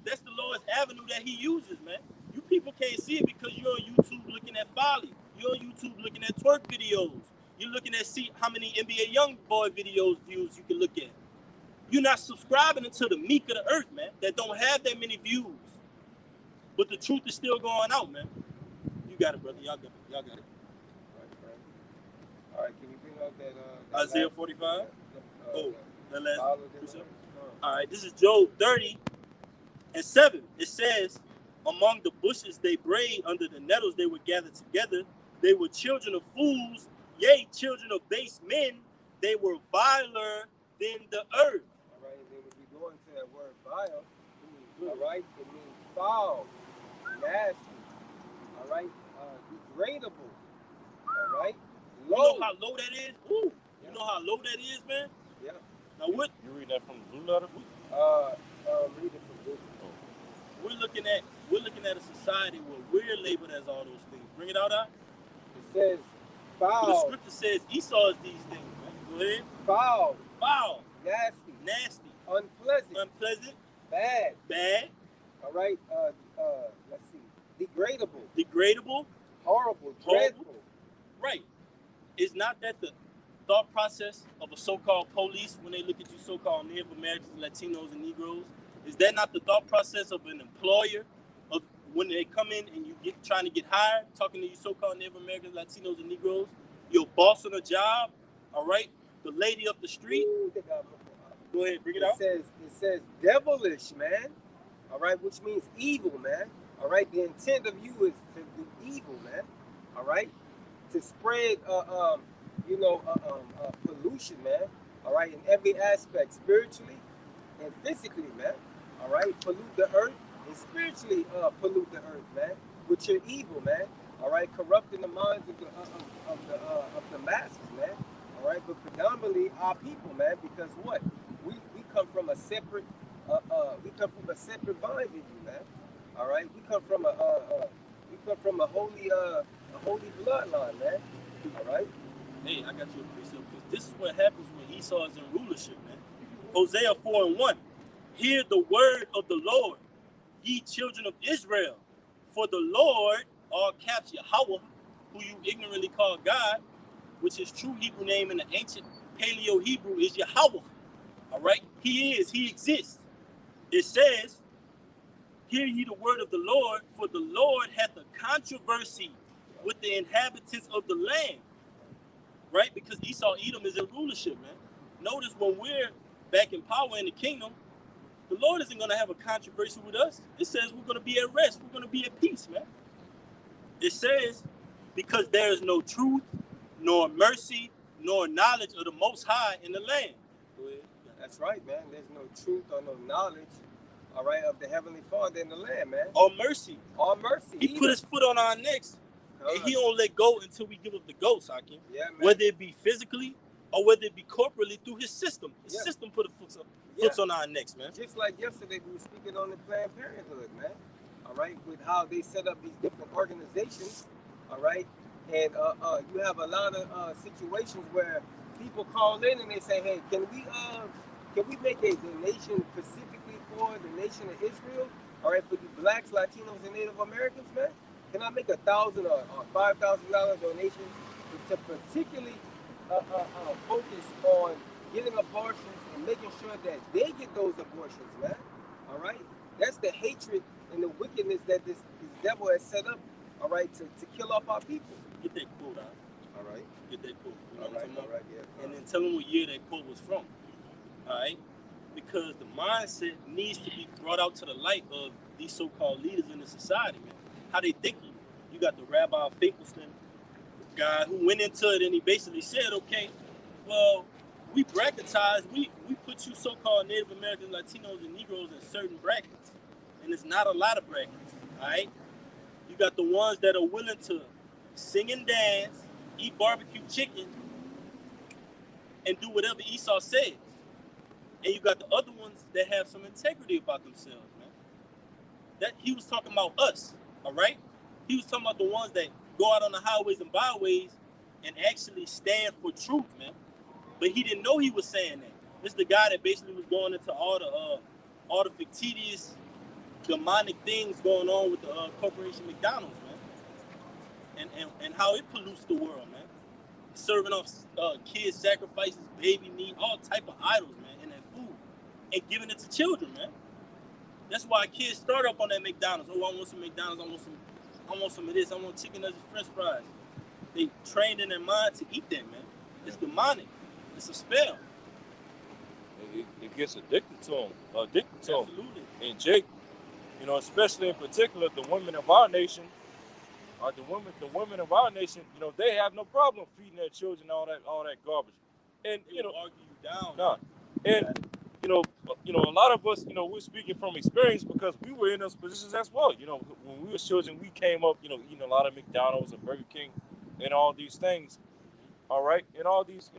that's the Lord's avenue that he uses, man. You people can't see it because you're on YouTube looking at folly. You're on YouTube looking at twerk videos. You're looking at see how many NBA YoungBoy videos views you can look at. You're not subscribing to the meek of the earth, man, that don't have that many views. But the truth is still going out, man. You got it, brother. Y'all got it. Y'all got it. All right, can you bring out that Isaiah 45? The last precept. All right, this is Job 30:7. It says, among the bushes they brayed, under the nettles they were gathered together. They were children of fools, yea, children of base men. They were viler than the earth. All right, and then when we go into that word vile, all right, it means foul, nasty, all right, degradable, all right, low. You know how low that is? Ooh. You know how low that is, man? Yeah. Now what? You read that from the Blue Letter? Read it from Google. We're looking at a society where we're labeled as all those things. Bring it out. It says foul. The scripture says Esau is these things, man. Go ahead. Foul. Foul. Nasty. Unpleasant. Bad. All right. Let's see. Degradable. Horrible. Dreadful. Right. Is not that the thought process of a so-called police when they look at you so-called Native Americans, Latinos, and Negroes? Is that not the thought process of an employer of when they come in and you get trying to get hired, talking to you so-called Native Americans, Latinos, and Negroes? Your boss on a job, all right? The lady up the street. Ooh, Go ahead, bring it out. It says devilish, man. All right, which means evil, man. All right, the intent of you is to do evil, man. All right, to spread, pollution, man. All right, in every aspect, spiritually and physically, man. All right, pollute the earth and spiritually pollute the earth, man, with your evil, man. All right, corrupting the minds of the masses, man. All right, but predominantly our people, man, because what we come from a separate vine than you, man. All right, we come from a holy bloodline, man. All right. Hey, I got you a precept because this is what happens when Esau is in rulership, man. Hosea 4:1. Hear the word of the Lord, ye children of Israel. For the Lord, all caps Yahweh, who you ignorantly call God, which his true Hebrew name in the ancient Paleo-Hebrew is Yahweh. All right? He exists. It says, hear ye the word of the Lord, for the Lord hath a controversy with the inhabitants of the land. Right? Because Esau, Edom is in rulership, man. Notice when we're back in power in the kingdom, the Lord isn't going to have a controversy with us. It says we're going to be at rest. We're going to be at peace, man. It says, because there is no truth, nor mercy, nor knowledge of the Most High in the land. That's right, man. There's no truth or no knowledge, all right, of the Heavenly Father in the land, man. Or mercy. He put his foot on our necks, and he don't let go until we give up the ghost, Hakim. Yeah, man. Whether it be physically or whether it be corporately through his system. His system put a foot on our necks, man. Just like yesterday, we were speaking on the Planned Parenthood, man. All right, with how they set up these different organizations, all right, and you have a lot of situations where people call in and they say, hey, can we make a donation specifically for the nation of Israel? All right, for the blacks, Latinos, and Native Americans, man. Can I make $1,000 or $5,000 donation to particularly focus on getting abortions and making sure that they get those abortions, man? All right, that's the hatred and the wickedness that this devil has set up. All right, to kill off our people. Get that quote out. All right. Get that quote. You know All what right. I'm talking All about? right. Yeah. And then tell them what year that quote was from. All right? Because the mindset needs to be brought out to the light of these so-called leaders in the society, man. How they thinking. You got the Rabbi Finkelstein guy who went into it and he basically said, okay, well, we bracketize, we put you so-called Native Americans, Latinos, and Negroes in certain brackets. And it's not a lot of brackets, all right? You got the ones that are willing to sing and dance, eat barbecue chicken, and do whatever Esau says. And you got the other ones that have some integrity about themselves, man. That he was talking about us, all right? He was talking about the ones that go out on the highways and byways and actually stand for truth, man. But he didn't know he was saying that. This is the guy that basically was going into all the fictitious, demonic things going on with the corporation McDonald's, man. And how it pollutes the world, man. Serving off kids sacrifices, baby meat, all type of idols, man, in that food, and giving it to children, man. That's why kids start up on that McDonald's. Oh, I want some McDonald's. I want some of this. I want chicken nuggets, French fries. They trained in their mind to eat that, man. It's demonic. It's a spell. It gets addicted to them. Absolutely. And Jake, you know, especially in particular, the women of our nation, the women of our nation, you know, they have no problem feeding their children all that garbage. And They you know, argue you down. nah. And you know, a lot of us, you know, we're speaking from experience because we were in those positions as well. You know, when we were children, we came up, you know, eating a lot of McDonald's and Burger King and all these things. All right, and all these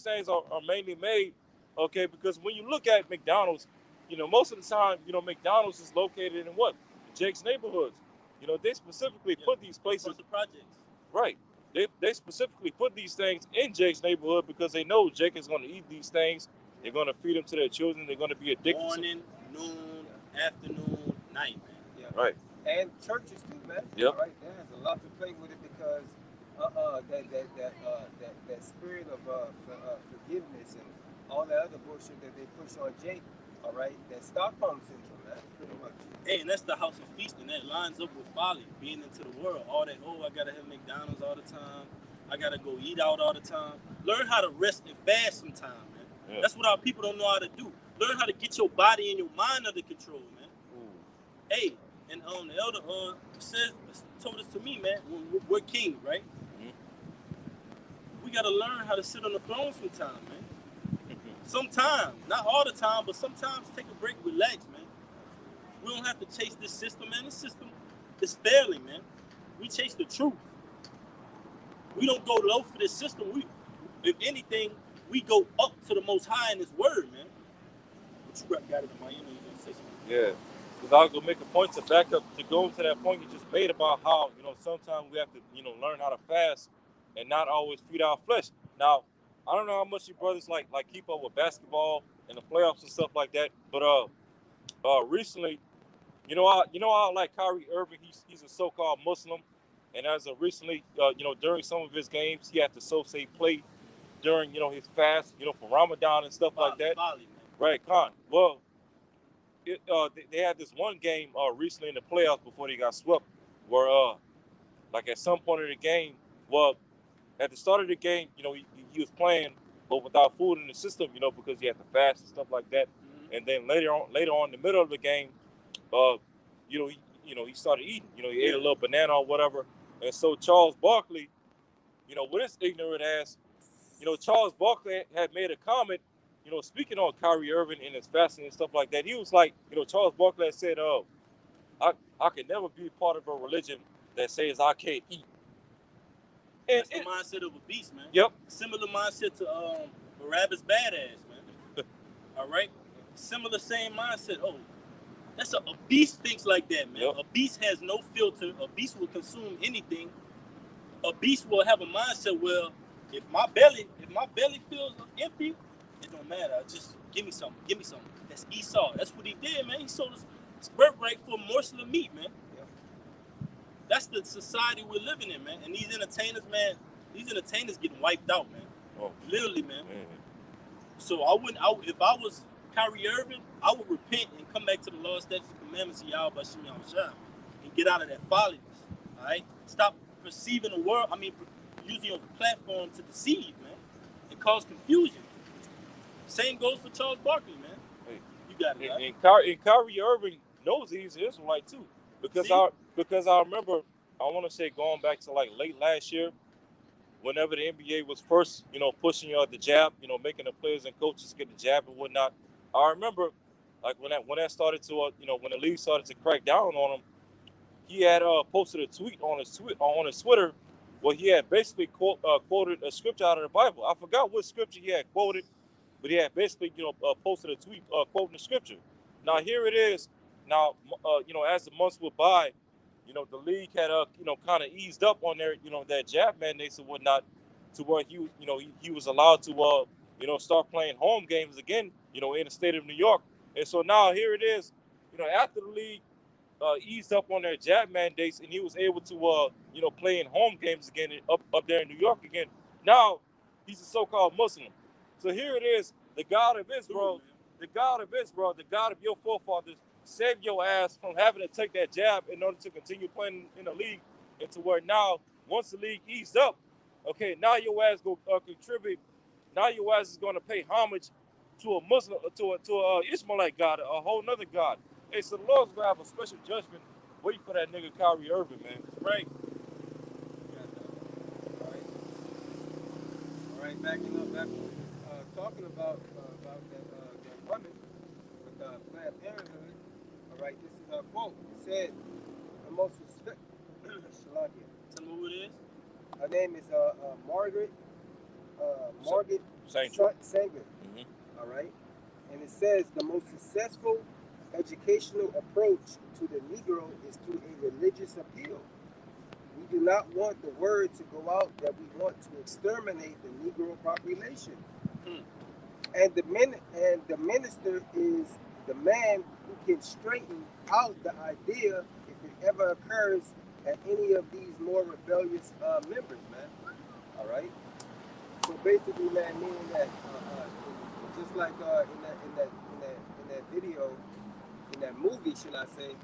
things are mainly made, okay, because when you look at McDonald's, you know, most of the time, you know, McDonald's is located in what? Jake's neighborhoods. You know, they specifically put these places. The projects. Right. They specifically put these things in Jake's neighborhood because they know Jake is going to eat these things. They're going to feed them to their children. They're going to be addicted. Morning, noon, afternoon, night, man. Yeah. Right. And churches too, man. Yep. All right. That has a lot to play with it because that spirit of forgiveness and all that other bullshit that they push on Jake. All right. That Stockholm syndrome, man. Pretty much. Hey, and that's the house of feasting. That lines up with folly, being into the world. All that, oh, I gotta have McDonald's all the time. I gotta go eat out all the time. Learn how to rest and fast sometime, man. Yeah. That's what our people don't know how to do. Learn how to get your body and your mind under control, man. Ooh. Hey, and the elder told us to me, man, we're king, right? Mm-hmm. We gotta learn how to sit on the throne sometime, man. Sometimes, not all the time, but sometimes take a break, relax, man. We don't have to chase this system, man. This system is failing, man. We chase the truth. We don't go low for this system. If anything, we go up to the Most High in His Word, man. But you got it in mind. You know you're gonna say something. Yeah, because I was gonna make a point to back up to go into that point you just made about how, you know, sometimes we have to, you know, learn how to fast and not always feed our flesh. Now, I don't know how much you brothers like keep up with basketball and the playoffs and stuff like that, but recently, you know how like Kyrie Irving, he's a so-called Muslim, and as of recently, you know, during some of his games, he had to say play during, you know, his fast, you know, for Ramadan and stuff like that. Right, Khan. Well, they had this one game recently in the playoffs before they got swept, where like at some point in the game, well, at the start of the game, you know, he was playing, but without food in the system, you know, because he had to fast and stuff like that. Mm-hmm. And then later on, in the middle of the game, he started eating. You know, he ate a little banana or whatever. And so Charles Barkley, you know, with his ignorant ass, you know, Charles Barkley had made a comment, you know, speaking on Kyrie Irving and his fasting and stuff like that. He was like, you know, Charles Barkley had said, I can never be part of a religion that says I can't eat. And that's the mindset of a beast, man. Yep. Similar mindset to Barabbas Badass, man. All right? Similar same mindset. Oh, that's a beast thinks like that, man. Yep. A beast has no filter. A beast will consume anything. A beast will have a mindset where if my belly feels empty, it don't matter. Just give me something. That's Esau. That's what he did, man. He sold his birthright for a morsel of meat, man. That's the society we're living in, man. And these entertainers, man, getting wiped out, man. Oh, literally, man. man. So if I was Kyrie Irving, I would repent and come back to the law, statutes, and commandments of Yahweh Bashim Yahushua and get out of that folliness. All right, stop perceiving the world. Using your platform to deceive, man, and cause confusion. Same goes for Charles Barkley, man. Hey, you got it. Right? And Kyrie Irving knows he's an Israelite too, because I remember, I want to say going back to like late last year, whenever the NBA was first, pushing the jab, making the players and coaches get the jab and whatnot. I remember, like when that started to, when the league started to crack down on him, he had posted a tweet on his Twitter, where he had basically quoted a scripture out of the Bible. I forgot what scripture he had quoted, but he had basically, posted a tweet quoting the scripture. Now here it is. Now, as the months went by, the league had, kind of eased up on their, that jab mandates and whatnot, to where he was allowed to, start playing home games again, in the state of New York. And so now here it is, after the league eased up on their jab mandates, and he was able to, play in home games again up there in New York again. Now he's a so-called Muslim. So here it is, the God of Israel, the God of your forefathers, saved your ass from having to take that jab in order to continue playing in the league, and to where now, once the league eased up, okay, now your ass go contribute. Now your ass is going to pay homage to a Muslim, to a Ishmaelite God, a whole nother God. Hey, so the Lord's gonna have a special judgment waiting for that nigga Kyrie Irving, man. Right. All right, backing up, talking about that woman with Planned Parenthood. All right, this is her quote. It said, "The most respect." Shalakia. Tell me who it is. Her name is Margaret Sanger. Mm-hmm. All right, and it says the most successful educational approach to the Negro is through a religious appeal. We do not want the word to go out that we want to exterminate the Negro population. And the minister is the man who can straighten out the idea if it ever occurs at any of these more rebellious members, man. All right. So basically, man, meaning that just like in that video, in that movie, should I say,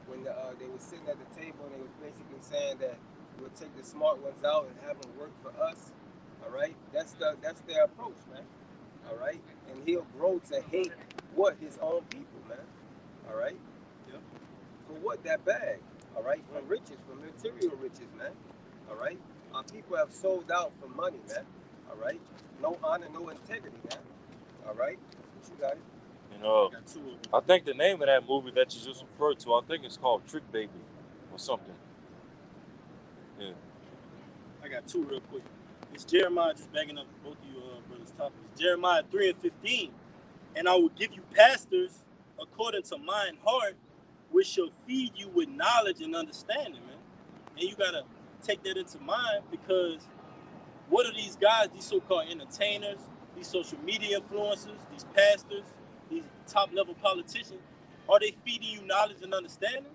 when they were sitting at the table and they was basically saying that we'll take the smart ones out and have them work for us. All right, that's their approach, man. All right, and he'll grow to hate his own people, man. All right. Yep. For what? That bag. All right, for riches, for material riches, man. All right, our people have sold out for money, man. All right, no honor, no integrity, man. All right, what you got it? I think the name of that movie that you just referred to, I think it's called Trick Baby or something. Yeah. I got two real quick. It's Jeremiah, just backing up both of you brothers' topics. Jeremiah 3:15. And I will give you pastors according to mine heart, which shall feed you with knowledge and understanding, man. And you got to take that into mind, because what are these guys, these so-called entertainers, these social media influencers, these pastors, these top-level politicians, are they feeding you knowledge and understanding?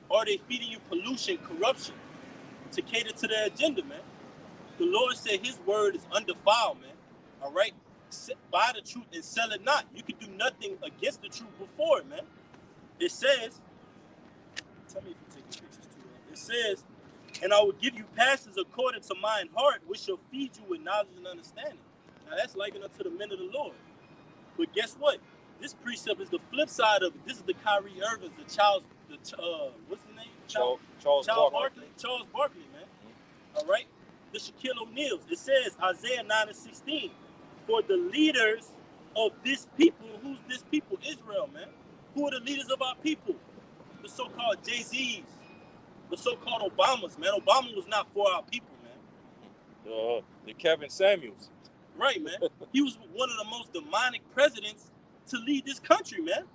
Or are they feeding you pollution, corruption, to cater to their agenda, man? The Lord said his word is undefiled, man. All right? Buy the truth and sell it not. You can do nothing against the truth before it, man. It says, tell me if you're taking pictures too long. It says, and I will give you pastors according to mine heart, which shall feed you with knowledge and understanding. Now that's likened unto the men of the Lord. But guess what? This precept is the flip side of it. This is the Kyrie Irvings, what's his name? Charles Barkley. Charles Barkley, man. Mm-hmm. All right? The Shaquille O'Neals. It says, Isaiah 9:16, for the leaders of this people. Who's this people? Israel, man. Who are the leaders of our people? The so-called Jay-Z's. The so-called Obamas, man. Obama was not for our people, man. The Kevin Samuels. Right, man. He was one of the most demonic presidents to lead this country, man.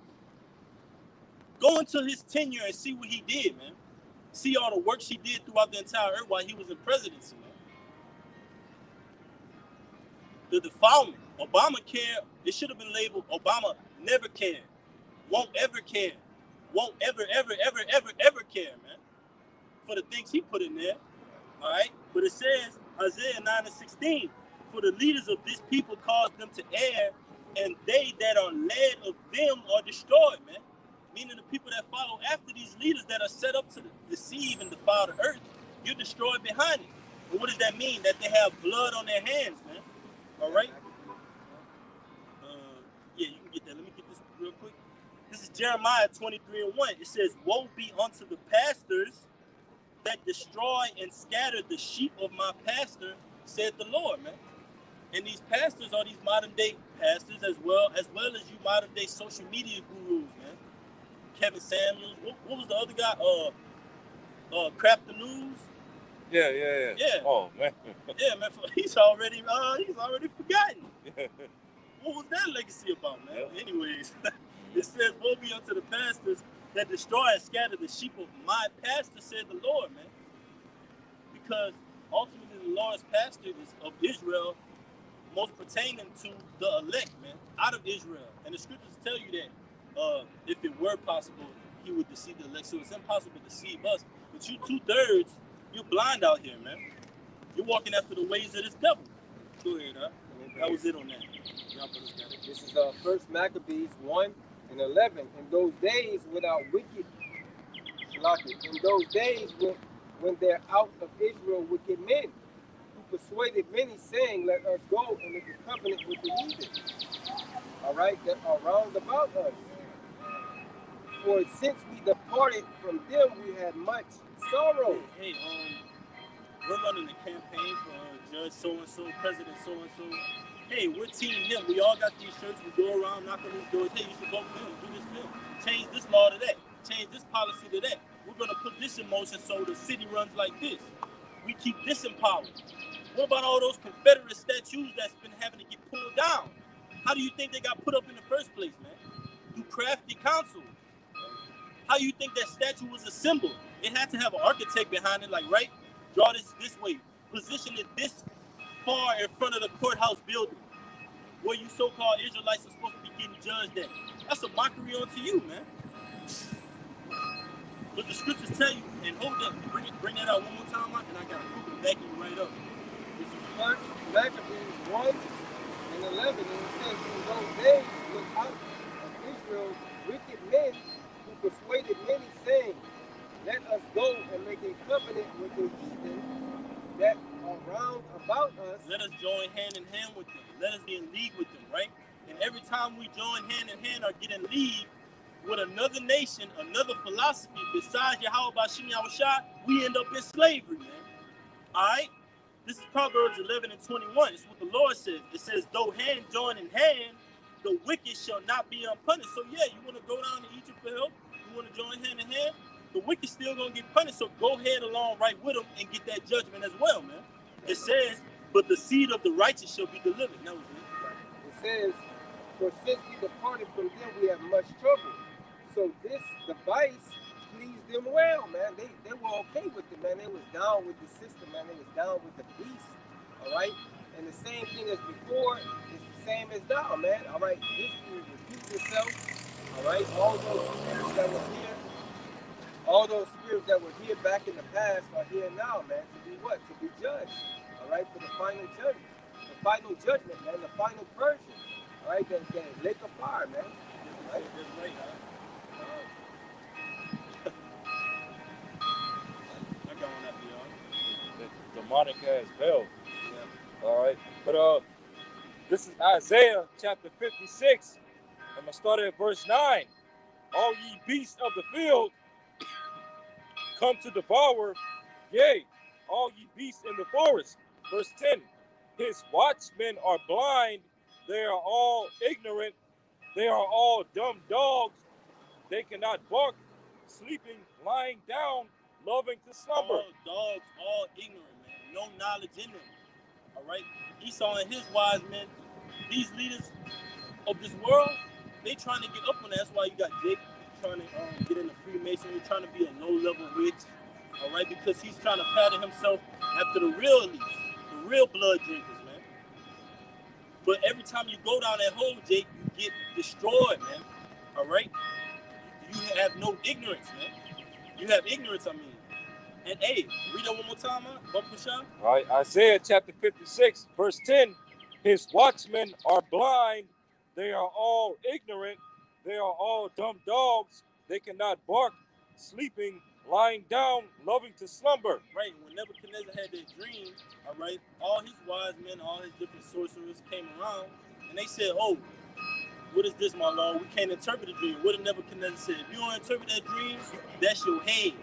Go into his tenure and see what he did, man. See all the work she did throughout the entire earth while he was in presidency, man. The defilement. Obamacare, it should have been labeled Obama never cared. Won't ever care. Won't ever care, man. for the things he put in there. All right, but it says Isaiah 9:16, for the leaders of this people cause them to err, and they that are led of them are destroyed, man. Meaning the people that follow after these leaders that are set up to deceive and defile the earth, you're destroyed behind it. And what does that mean? That they have blood on their hands, man. All right. Yeah, you can get that. Let me get this real quick. This is Jeremiah 23:1. It says, "Woe be unto the pastors that destroy and scatter the sheep of my pastor, said the Lord," man. And these pastors are these modern day pastors as well as you modern day social media gurus, man. Kevin Samuels. What was the other guy? Crap the News. Yeah. Oh man. Yeah, man. He's already forgotten. What was that legacy about, man? Yeah. Anyways, it says, "Woe be unto the pastors that destroy and scatter the sheep of my pastor," said the Lord, man. Because ultimately the Lord's pastor is of Israel, most pertaining to the elect, man, out of Israel. And the scriptures tell you that if it were possible, he would deceive the elect. So it's impossible to deceive us. But you 2/3, you're blind out here, man. You're walking after the ways of this devil. Go ahead, huh? That was it on that. Y'all brothers got it. This is 1 Maccabees 1:11. In those days without wicked, in those days when they're out of Israel wicked men, who persuaded many, saying, "Let us go and make a covenant with the heathen," all right, that are round about us. For since we departed from them, we had much sorrow. Hey, we're running a campaign for Judge so-and-so, President so-and-so. Hey, we're Team Him. We all got these shirts. We go around knocking these doors. Hey, you should vote for him. Do this for him. Change this law to that. Change this policy to that. We're going to put this in motion so the city runs like this. We keep this in power. What about all those Confederate statues that's been having to get pulled down? How do you think they got put up in the first place, man? Through crafty counsel. How do you think that statue was assembled? It had to have an architect behind it, like, right? Draw this way. Position it this far in front of the courthouse building where you so-called Israelites are supposed to be getting judged at. That's a mockery unto you, man. But the scriptures tell you, and hold up, bring that out one more time, and I got a proof backing you right up. This is 1 Maccabees 1:11, and it says, "In those days when out of Israel wicked men who persuaded many, saying, Let us go and make a covenant with the heathen that are round about us." Let us join hand in hand with them. Let us be in league with them, right? And every time we join hand in hand or get in league with another nation, another philosophy besides Yahweh Bashim Yahushua, we end up in slavery, man. All right? This is Proverbs 11:21. It's what the Lord says. It says, "Though hand join in hand, the wicked shall not be unpunished." So yeah, you want to go down to Egypt for help? You want to join hand in hand? The wicked still gonna get punished. So go ahead along right with them and get that judgment as well, man. It says, "But the seed of the righteous shall be delivered." That was it. It says, "For since we departed from them, we have much trouble." So this device pleased them well, man. They were okay with it, man. They was down with the system, man. They was down with the beast, all right? And the same thing as before is the same as now, man, all right? History repeats itself, all right? All those spirits that were here back in the past are here now, man. To be what? To be judged, all right? For the final judgment. The final judgment, man. The final purging, all right? That lake of fire, man. Right? That's right, huh? I got one after y'all. The demonic has hell. Yeah. All right. But this is Isaiah chapter 56. I'm going to start at verse 9. "All ye beasts of the field come to devour, yea, all ye beasts in the forest." Verse 10. "His watchmen are blind, they are all ignorant, they are all dumb dogs, they cannot bark, sleeping, lying down, loving to slumber." All dogs, all ignorant, man. No knowledge in them. All right? Esau and his wise men, these leaders of this world, they trying to get up on that. That's why you got Jake trying to get into Freemasonry, trying to be a low-level witch. All right? Because he's trying to pattern himself after the real elites, the real blood drinkers, man. But every time you go down that hole, Jake, you get destroyed, man. All right? You have no ignorance, man. You have ignorance, I mean. And hey, read that one more time, Bumper Shah. All right, Isaiah chapter 56, verse 10. His watchmen are blind, they are all ignorant, they are all dumb dogs, they cannot bark, sleeping, lying down, loving to slumber. Right, when Nebuchadnezzar had that dream, all right, all his wise men, all his different sorcerers came around, and they said, oh, what is this, my lord? We can't interpret the dream. What did Nebuchadnezzar say? If you don't interpret that dream, that's your head.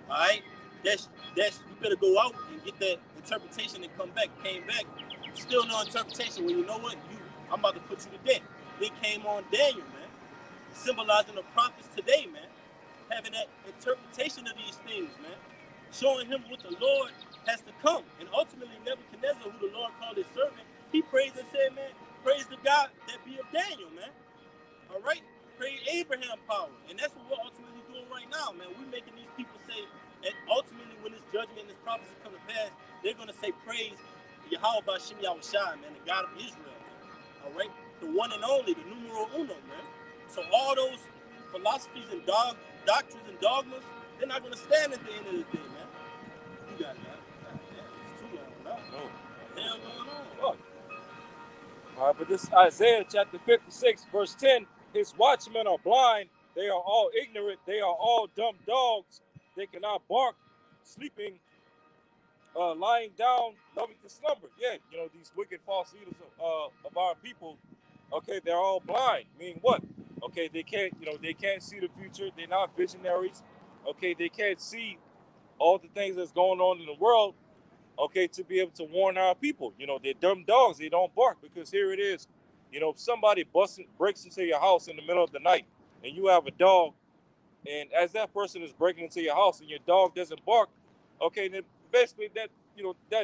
All right? That's you better go out and get that interpretation and come back. Came back, still no interpretation. Well, you know what? I'm about to put you to death. They came on Daniel, man, symbolizing the prophets today, man, having that interpretation of these things, man, showing him what the Lord has to come. And ultimately, Nebuchadnezzar, who the Lord called his servant, he praised and said, man, praise the God that be of Daniel, man. All right? Praise Abraham power. And that's what we're ultimately doing right now, man. We're making these people say, and ultimately when this judgment and this prophecy come to pass, they're going to say, praise Yahweh Bashim Yahushua, man, the God of Israel, man. All right? The one and only, the numero uno, man. So all those philosophies and doctrines and dogmas, they're not going to stand at the end of the day, man. You got that. It's too long now. No. What the hell going on? Look. All right, but this Isaiah chapter 56, verse 10. His watchmen are blind, they are all ignorant, they are all dumb dogs, they cannot bark, sleeping, lying down, loving to slumber. Yeah, these wicked false leaders of our people, okay, they're all blind. Meaning what? Okay, they can't see the future, they're not visionaries, okay, they can't see all the things that's going on in the world, okay, to be able to warn our people. They're dumb dogs. They don't bark because here it is. If somebody breaks into your house in the middle of the night and you have a dog, and as that person is breaking into your house and your dog doesn't bark, okay, then basically that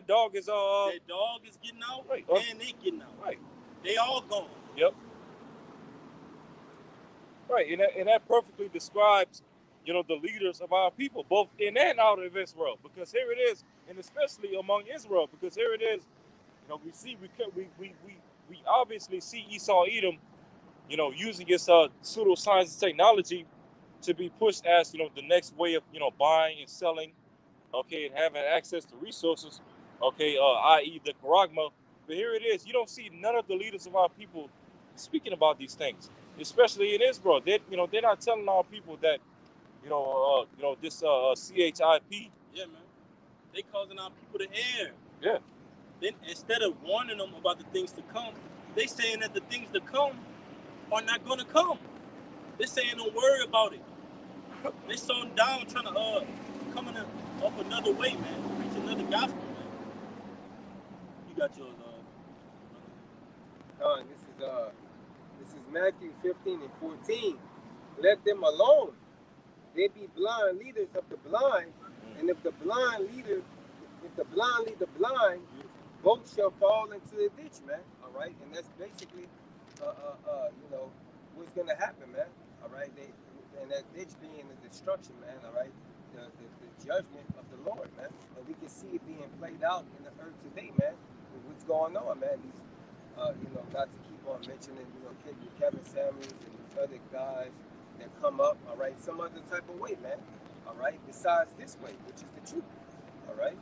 dog is that dog is getting out, right, and they getting out. Right. They all gone. Yep. Right, and that perfectly describes the leaders of our people, both in and out of Israel, because here it is, and especially among Israel, because here it is. We obviously see Esau Edom, using his pseudoscience and technology to be pushed as the next way of buying and selling, okay, and having access to resources, okay, i.e. the charagma. But here it is, you don't see none of the leaders of our people speaking about these things, especially in Israel. They're not telling our people that this CHIP. Yeah, man. They causing our people to err. Yeah. Then instead of warning them about the things to come, they saying that the things to come are not gonna come. They're saying don't worry about it. They slowing down trying to come in up another way, man. Preach another gospel, man. You got yours, this is Matthew 15 and 14. Let them alone. They be blind leaders of the blind, and if the blind lead the blind, both shall fall into the ditch, man. All right, and that's basically, what's gonna happen, man. All right, and that ditch being the destruction, man. All right, the judgment of the Lord, man. And we can see it being played out in the earth today, man. With what's going on, man. These, not to keep on mentioning, Kevin Samuels and these other guys that come up, all right, some other type of way, man. All right, besides this way, which is the truth. All right.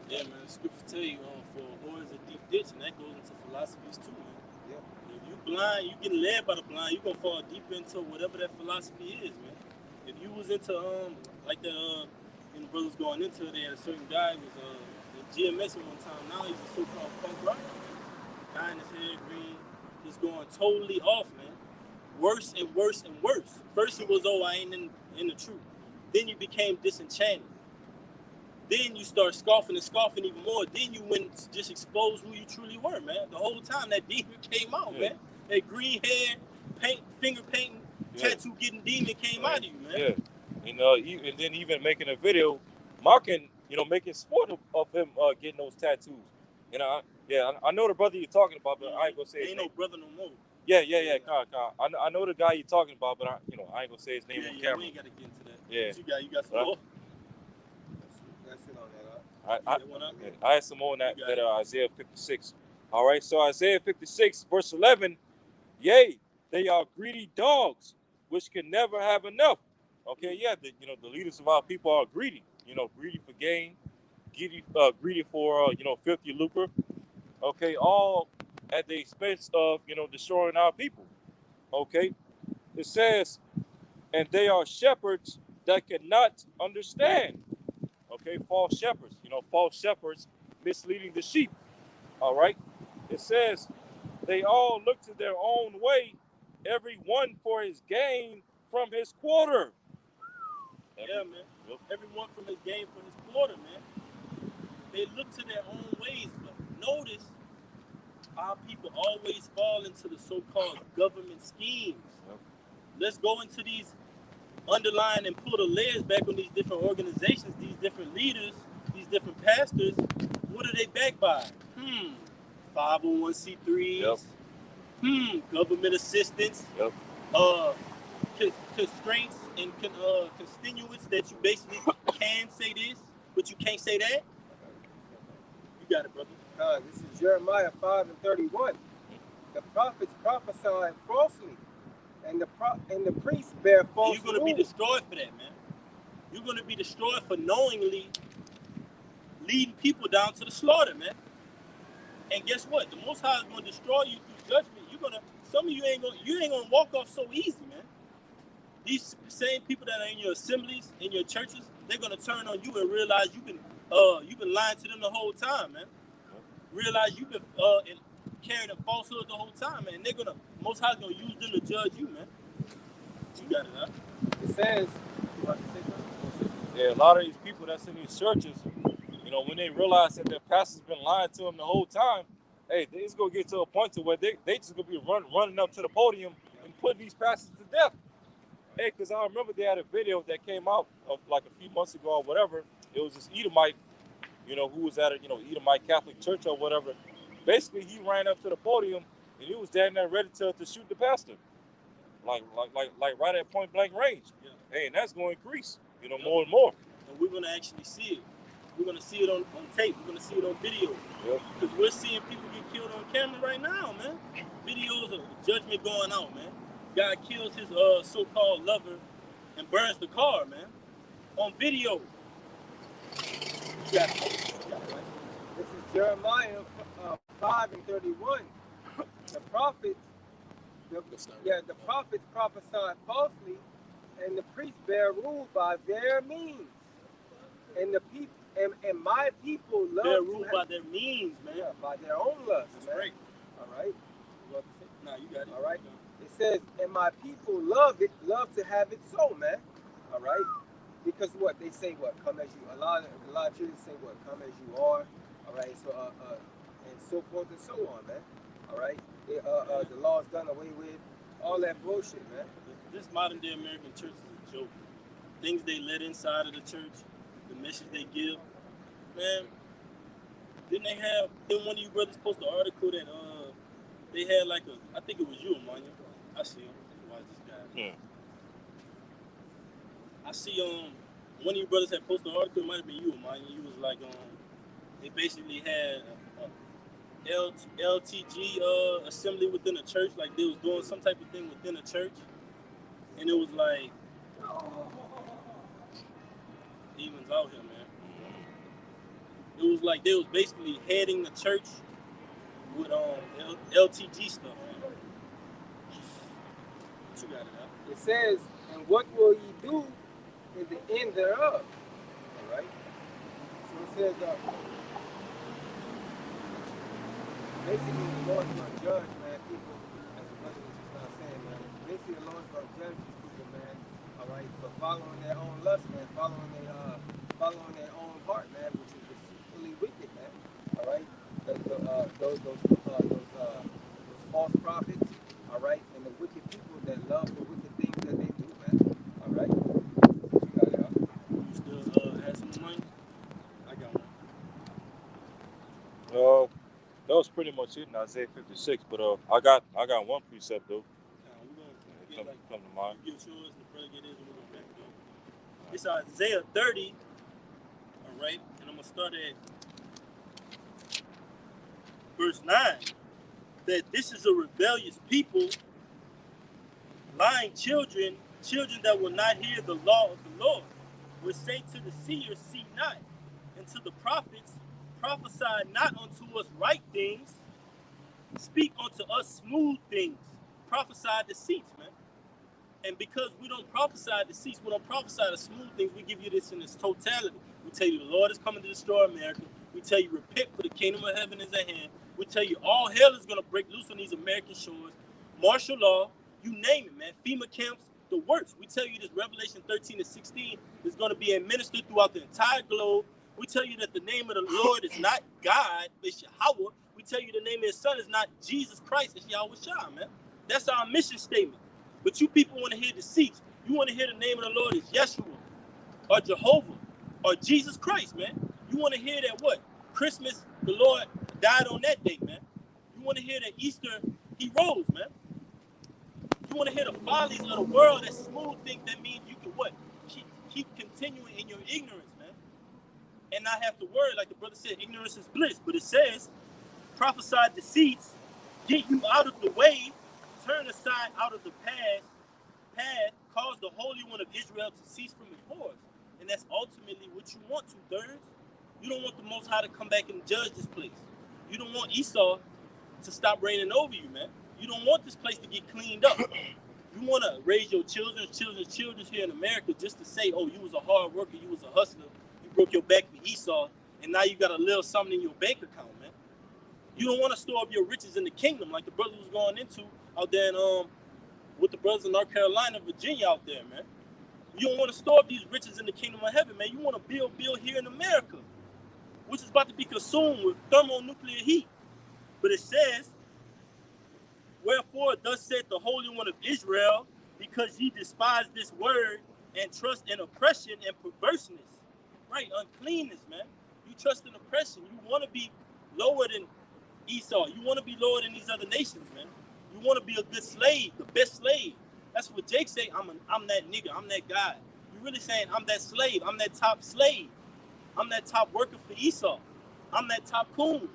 Yeah, man. Scripture tell you, for who is a deep ditch, and that goes into philosophies too, man. Yeah. If you blind, you getting led by the blind, you gonna fall deep into whatever that philosophy is, man. If you was into like the brothers going into it, they had a certain guy who was in GMS at one time. Now he's a so-called punk rocker. Guy in his hair green, just going totally off, man. Worse and worse and worse. First it was, I ain't in the truth. Then you became disenchanted. Then you start scoffing and scoffing even more. Then you went to just expose who you truly were, man. The whole time that demon came out, man. That green hair, finger painting, tattoo getting demon came out of you, man. Yeah. And then even making a video mocking, making sport of him getting those tattoos. I know the brother you're talking about, but I ain't gonna say his name. Ain't no brother no more. Yeah. I know the guy you're talking about, but I ain't gonna say his name on camera. We ain't gotta get into that. Yeah. You got some more? That's it on that. I had some more on that Isaiah 56. All right, so Isaiah 56, verse 11. Yea, they are greedy dogs, which can never have enough. Okay, yeah, the leaders of our people are greedy. Greedy for gain, greedy for filthy lucre. Okay, all at the expense of destroying our people. Okay, it says, and they are shepherds that cannot understand. Okay, false shepherds misleading the sheep. All right, it says they all look to their own way, every one for his gain from his quarter. Yeah, man. Yep. Everyone from his game for his quarter, man. They look to their own ways, but notice our people always fall into the so-called government schemes. Yep. Let's go into these underline and pull the layers back on these different organizations, these different leaders, these different pastors. What are they backed by? 501c3s. Yep. Government assistance. Yep. Constraints and constituents that you basically can say this, but you can't say that. You got it, brother. This is Jeremiah 5:31. The prophets prophesied falsely, and the priests bear false. You're gonna be destroyed for that, man. You're gonna be destroyed for knowingly leading people down to the slaughter, man. And guess what? The Most High is gonna destroy you through judgment. Some of you ain't gonna walk off so easy, man. These same people that are in your assemblies, in your churches, they're gonna turn on you and realize you've been lying to them the whole time, man. Realize you've been carrying a falsehood the whole time, man. They're gonna Most High's gonna use them to judge you, man. You got it, huh? It says, yeah, a lot of these people that's in these churches, when they realize that their pastor's been lying to them the whole time, hey, it's gonna get to a point to where they just gonna be running up to the podium and putting these pastors to death. Hey, because I remember they had a video that came out of like a few months ago or whatever. It was this Edomite, who was at a Edomite Catholic church or whatever. Basically, he ran up to the podium and he was standing there ready to shoot the pastor, like right at point blank range. Yeah. Hey, and that's going to increase, more and more. And we're gonna actually see it. We're gonna see it on tape. We're gonna see it on video. Because we're seeing people get killed on camera right now, man. Videos of judgment going out, man. Guy kills his so-called lover and burns the car, man. On video. This is Jeremiah 5:31. The prophets prophesied falsely, and the priests bear rule by their means. And the people and my people love. They're ruled by their means, man. Yeah, by their own lust. That's man. right. All right. Nah, you got it. All right. It says, and my people love to have it so, man. All right. Because what they say, come as you. A lot of churches say, come as you are. All right. So and so forth and so on, man. All right. The law's done away with. All that bullshit, man. This modern day American church is a joke. Things they let inside of the church, the message they give, man. Didn't one of you brothers post an article that they had like I think it was you, Emmanuel. I see him. Watch this guy. Yeah. I see one of you brothers had posted an article. It might have been you, Emmanuel. You was like they basically had LTG assembly within a church, like they was doing some type of thing within a church, and it was like demons out here, man. It was like they was basically heading the church with LTG stuff, man. What you got it, huh? It says, and what will ye do in the end thereof? All right. So it says, basically the Lord's going to judge, man, people, as the brother was just now saying, man. Basically the Lord's going to judge these people, man. All right, for following their own lust, man, following their own heart, man, which is deceitfully wicked, man. All right, those false prophets, all right, and the wicked people that love the wicked things that they do, man. All right, you got it, huh? You still have some money? I got one. That was pretty much it in Isaiah 56, but I got one precept though. We're gonna come to mind. You get yours, the brother get his, and we're gonna back it up. It's Isaiah 30, all right, and I'm gonna start at verse 9. That this is a rebellious people, lying children children that will not hear the law of the Lord, will say to the seers, see not, and to the prophets, prophesy not unto us right things, speak unto us smooth things, prophesy deceits, man. And because we don't prophesy deceits, we don't prophesy the smooth things, we give you this in its totality. We tell you the Lord is coming to destroy America. We tell you repent, for the kingdom of heaven is at hand. We tell you all hell is going to break loose on these American shores. Martial law, you name it, man. FEMA camps, the works. We tell you this Revelation 13 and 16 is going to be administered throughout the entire globe. We tell you that the name of the Lord is not God, it's Yahweh. We tell you the name of his son is not Jesus Christ, it's Yahweh Shah, man. That's our mission statement. But you people want to hear deceits. You want to hear the name of the Lord is Yeshua or Jehovah or Jesus Christ, man. You want to hear that what? Christmas, the Lord died on that day, man. You want to hear that Easter, he rose, man. You want to hear the follies of the world, that smooth thing, that means you can what? Keep continuing in your ignorance, man. And not have to worry, like the brother said, ignorance is bliss. But it says, prophesy deceits, get you out of the way, turn aside out of the path, cause the Holy One of Israel to cease from before us. And that's ultimately what you want, two-thirds. You don't want the Most High to come back and judge this place. You don't want Esau to stop reigning over you, man. You don't want this place to get cleaned up. You want to raise your children here in America just to say, oh, you was a hard worker, you was a hustler, you broke your back for Esau, and now you got a little something in your bank account, man. You don't want to store up your riches in the kingdom like the brother was going into out there in, with the brothers in North Carolina, Virginia out there, man. You don't want to store up these riches in the kingdom of heaven, man. You want to build here in America, which is about to be consumed with thermonuclear heat. But it says, wherefore thus saith the Holy One of Israel, because ye despise this word and trust in oppression and perverseness. Right, uncleanness, man. You trust in oppression. You want to be lower than Esau. You want to be lower than these other nations, man. You want to be a good slave, the best slave. That's what Jake say. I'm that nigga. I'm that guy. You really saying I'm that slave. I'm that top slave. I'm that top worker for Esau. I'm that top coon.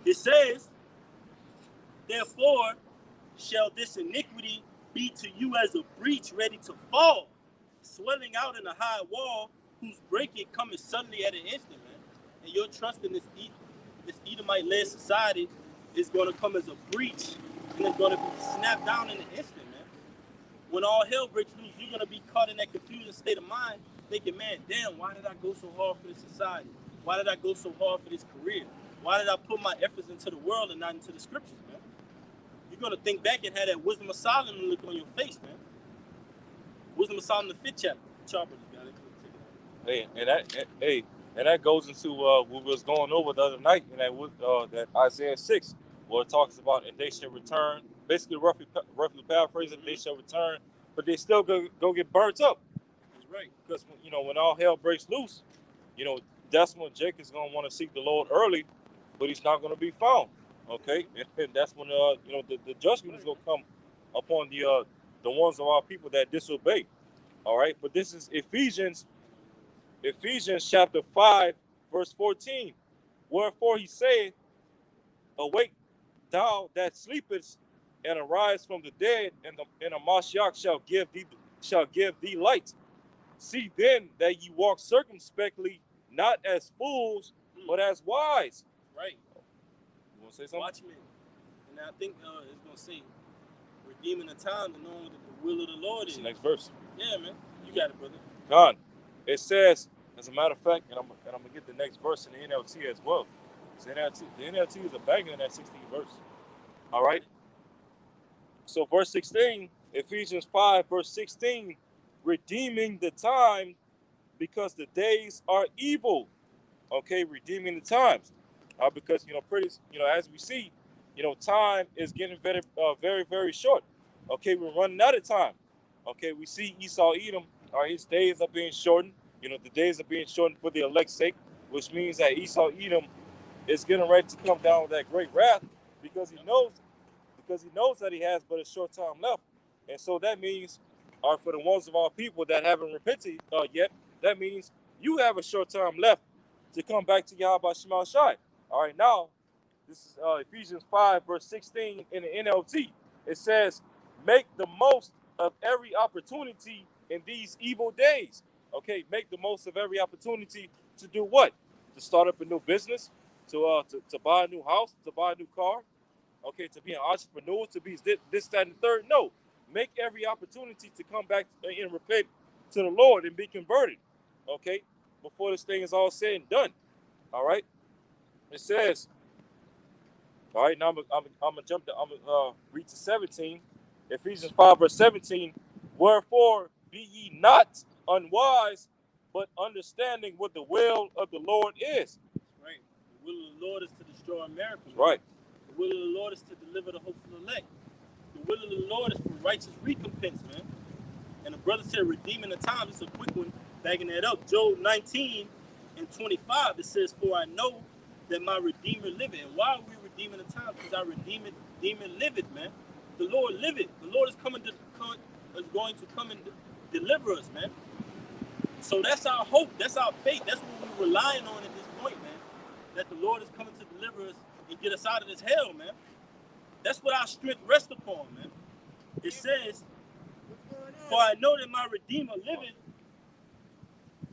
It says, therefore shall this iniquity be to you as a breach ready to fall, swelling out in a high wall, whose breaking cometh suddenly at an instant, man. And your trust in this Edomite-led society is going to come as a breach, and it's going to be snapped down in an instant, man. When all hell breaks loose, you're going to be caught in that confusing state of mind, thinking, man, damn, why did I go so hard for this society? Why did I go so hard for this career? Why did I put my efforts into the world and not into the scriptures, man? You're going to think back and have that Wisdom of Solomon look on your face, man. Wisdom of Solomon, the 5th chapter. Chopper, you got it. And that goes into what we was going over the other night, and that Isaiah 6, where it talks about, and they shall return. Basically, roughly paraphrasing, they shall return, but they still go get burnt up. That's right. Because when all hell breaks loose, that's when Jake is going to want to seek the Lord early, but he's not going to be found. Okay, and that's when the judgment is going to come upon the ones of our people that disobey. All right, but this is Ephesians chapter 5, verse 14. Wherefore he saith, awake thou that sleepest, and arise from the dead, and the Mashiach shall give thee light. See then that ye walk circumspectly, not as fools, but as wise. Right. You want to say something? Watchmen. And I think it's going to say, redeeming the time to know what the will of the Lord is. The next verse. Yeah, man. You got it, brother. God. It says, as a matter of fact, and I'm going to get the next verse in the NLT as well. The NLT is a banger in that 16th verse. All right? So verse 16, Ephesians 5, verse 16, redeeming the time because the days are evil. Okay, redeeming the times. Because, as we see, time is getting very, very, very short. Okay, we're running out of time. Okay, we see Esau, Edom, his days are being shortened. The days are being shortened for the elect's sake, which means that Esau, Edom is getting ready to come down with that great wrath because he knows that he has but a short time left. And so that means, for the ones of our people that haven't repented yet, that means you have a short time left to come back to Yahweh Shema Shai. All right, now, this is Ephesians 5, verse 16 in the NLT. It says, make the most of every opportunity in these evil days. Okay, make the most of every opportunity to do what? To start up a new business, to buy a new house, to buy a new car. Okay, to be an entrepreneur, to be this, that, and the third. No, make every opportunity to come back and repent to the Lord and be converted. Okay, before this thing is all said and done. All right, it says. All right, now I'm gonna jump to read to 17. Ephesians 5 verse 17. Wherefore be ye not unwise, but understanding what the will of the Lord is. Right. The will of the Lord is to destroy America. Man. Right. The will of the Lord is to deliver the hopeful elect. The will of the Lord is for righteous recompense, man. And the brother said, redeeming the time. It's a quick one, backing that up. Job 19 and 25, it says, for I know that my Redeemer liveth. And why are we redeeming the time? Because our Redeemer liveth, man. The Lord liveth. The Lord is going to come and deliver us, man. So that's our hope. That's our faith. That's what we're relying on at this point, man. That the Lord is coming to deliver us and get us out of this hell, man. That's what our strength rests upon, man. It says, for I know that my Redeemer liveth.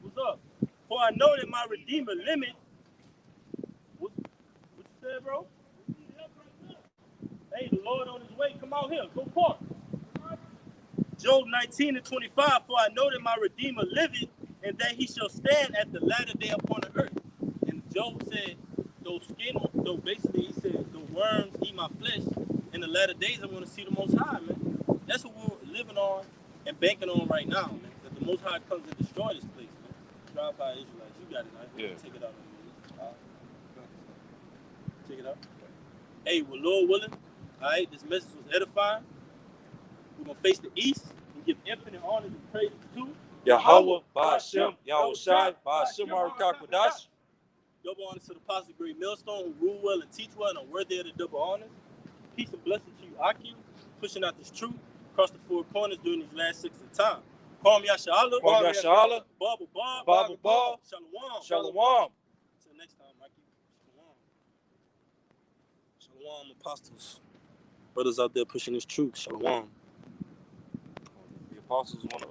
What's up? For I know that my Redeemer liveth. What you said, bro? Hey, the Lord on his way. Come out here. Go park. Job 19 and 25. For I know that my Redeemer liveth, and that he shall stand at the latter day upon the earth. And Job said, basically he said, the worms eat my flesh. In the latter days, I want to see the Most High, man. That's what we're living on and banking on right now, man. That the Most High comes and destroy this place, man. Drive by Israelites. You got it, man. Yeah. Take it out on me. Take it out. Hey, well, Lord willing, all right, this message was edifying. We're going to face the east and give infinite honor and praise to Yahweh, Ba'ashem, Yahushai, Ba'ashem, Arakakwadash. Double honors to the Apostle Great Millstone, who rule well and teach well and are worthy of the double honors. Peace and blessings to you, Aki, pushing out this truth across the four corners during these last 6 of time. Kwam Yasha'Allah, Babu Ba, Shalom. Until next time, Aki. Shalom, apostles. Brothers out there pushing this truth. Shalom. The apostles want to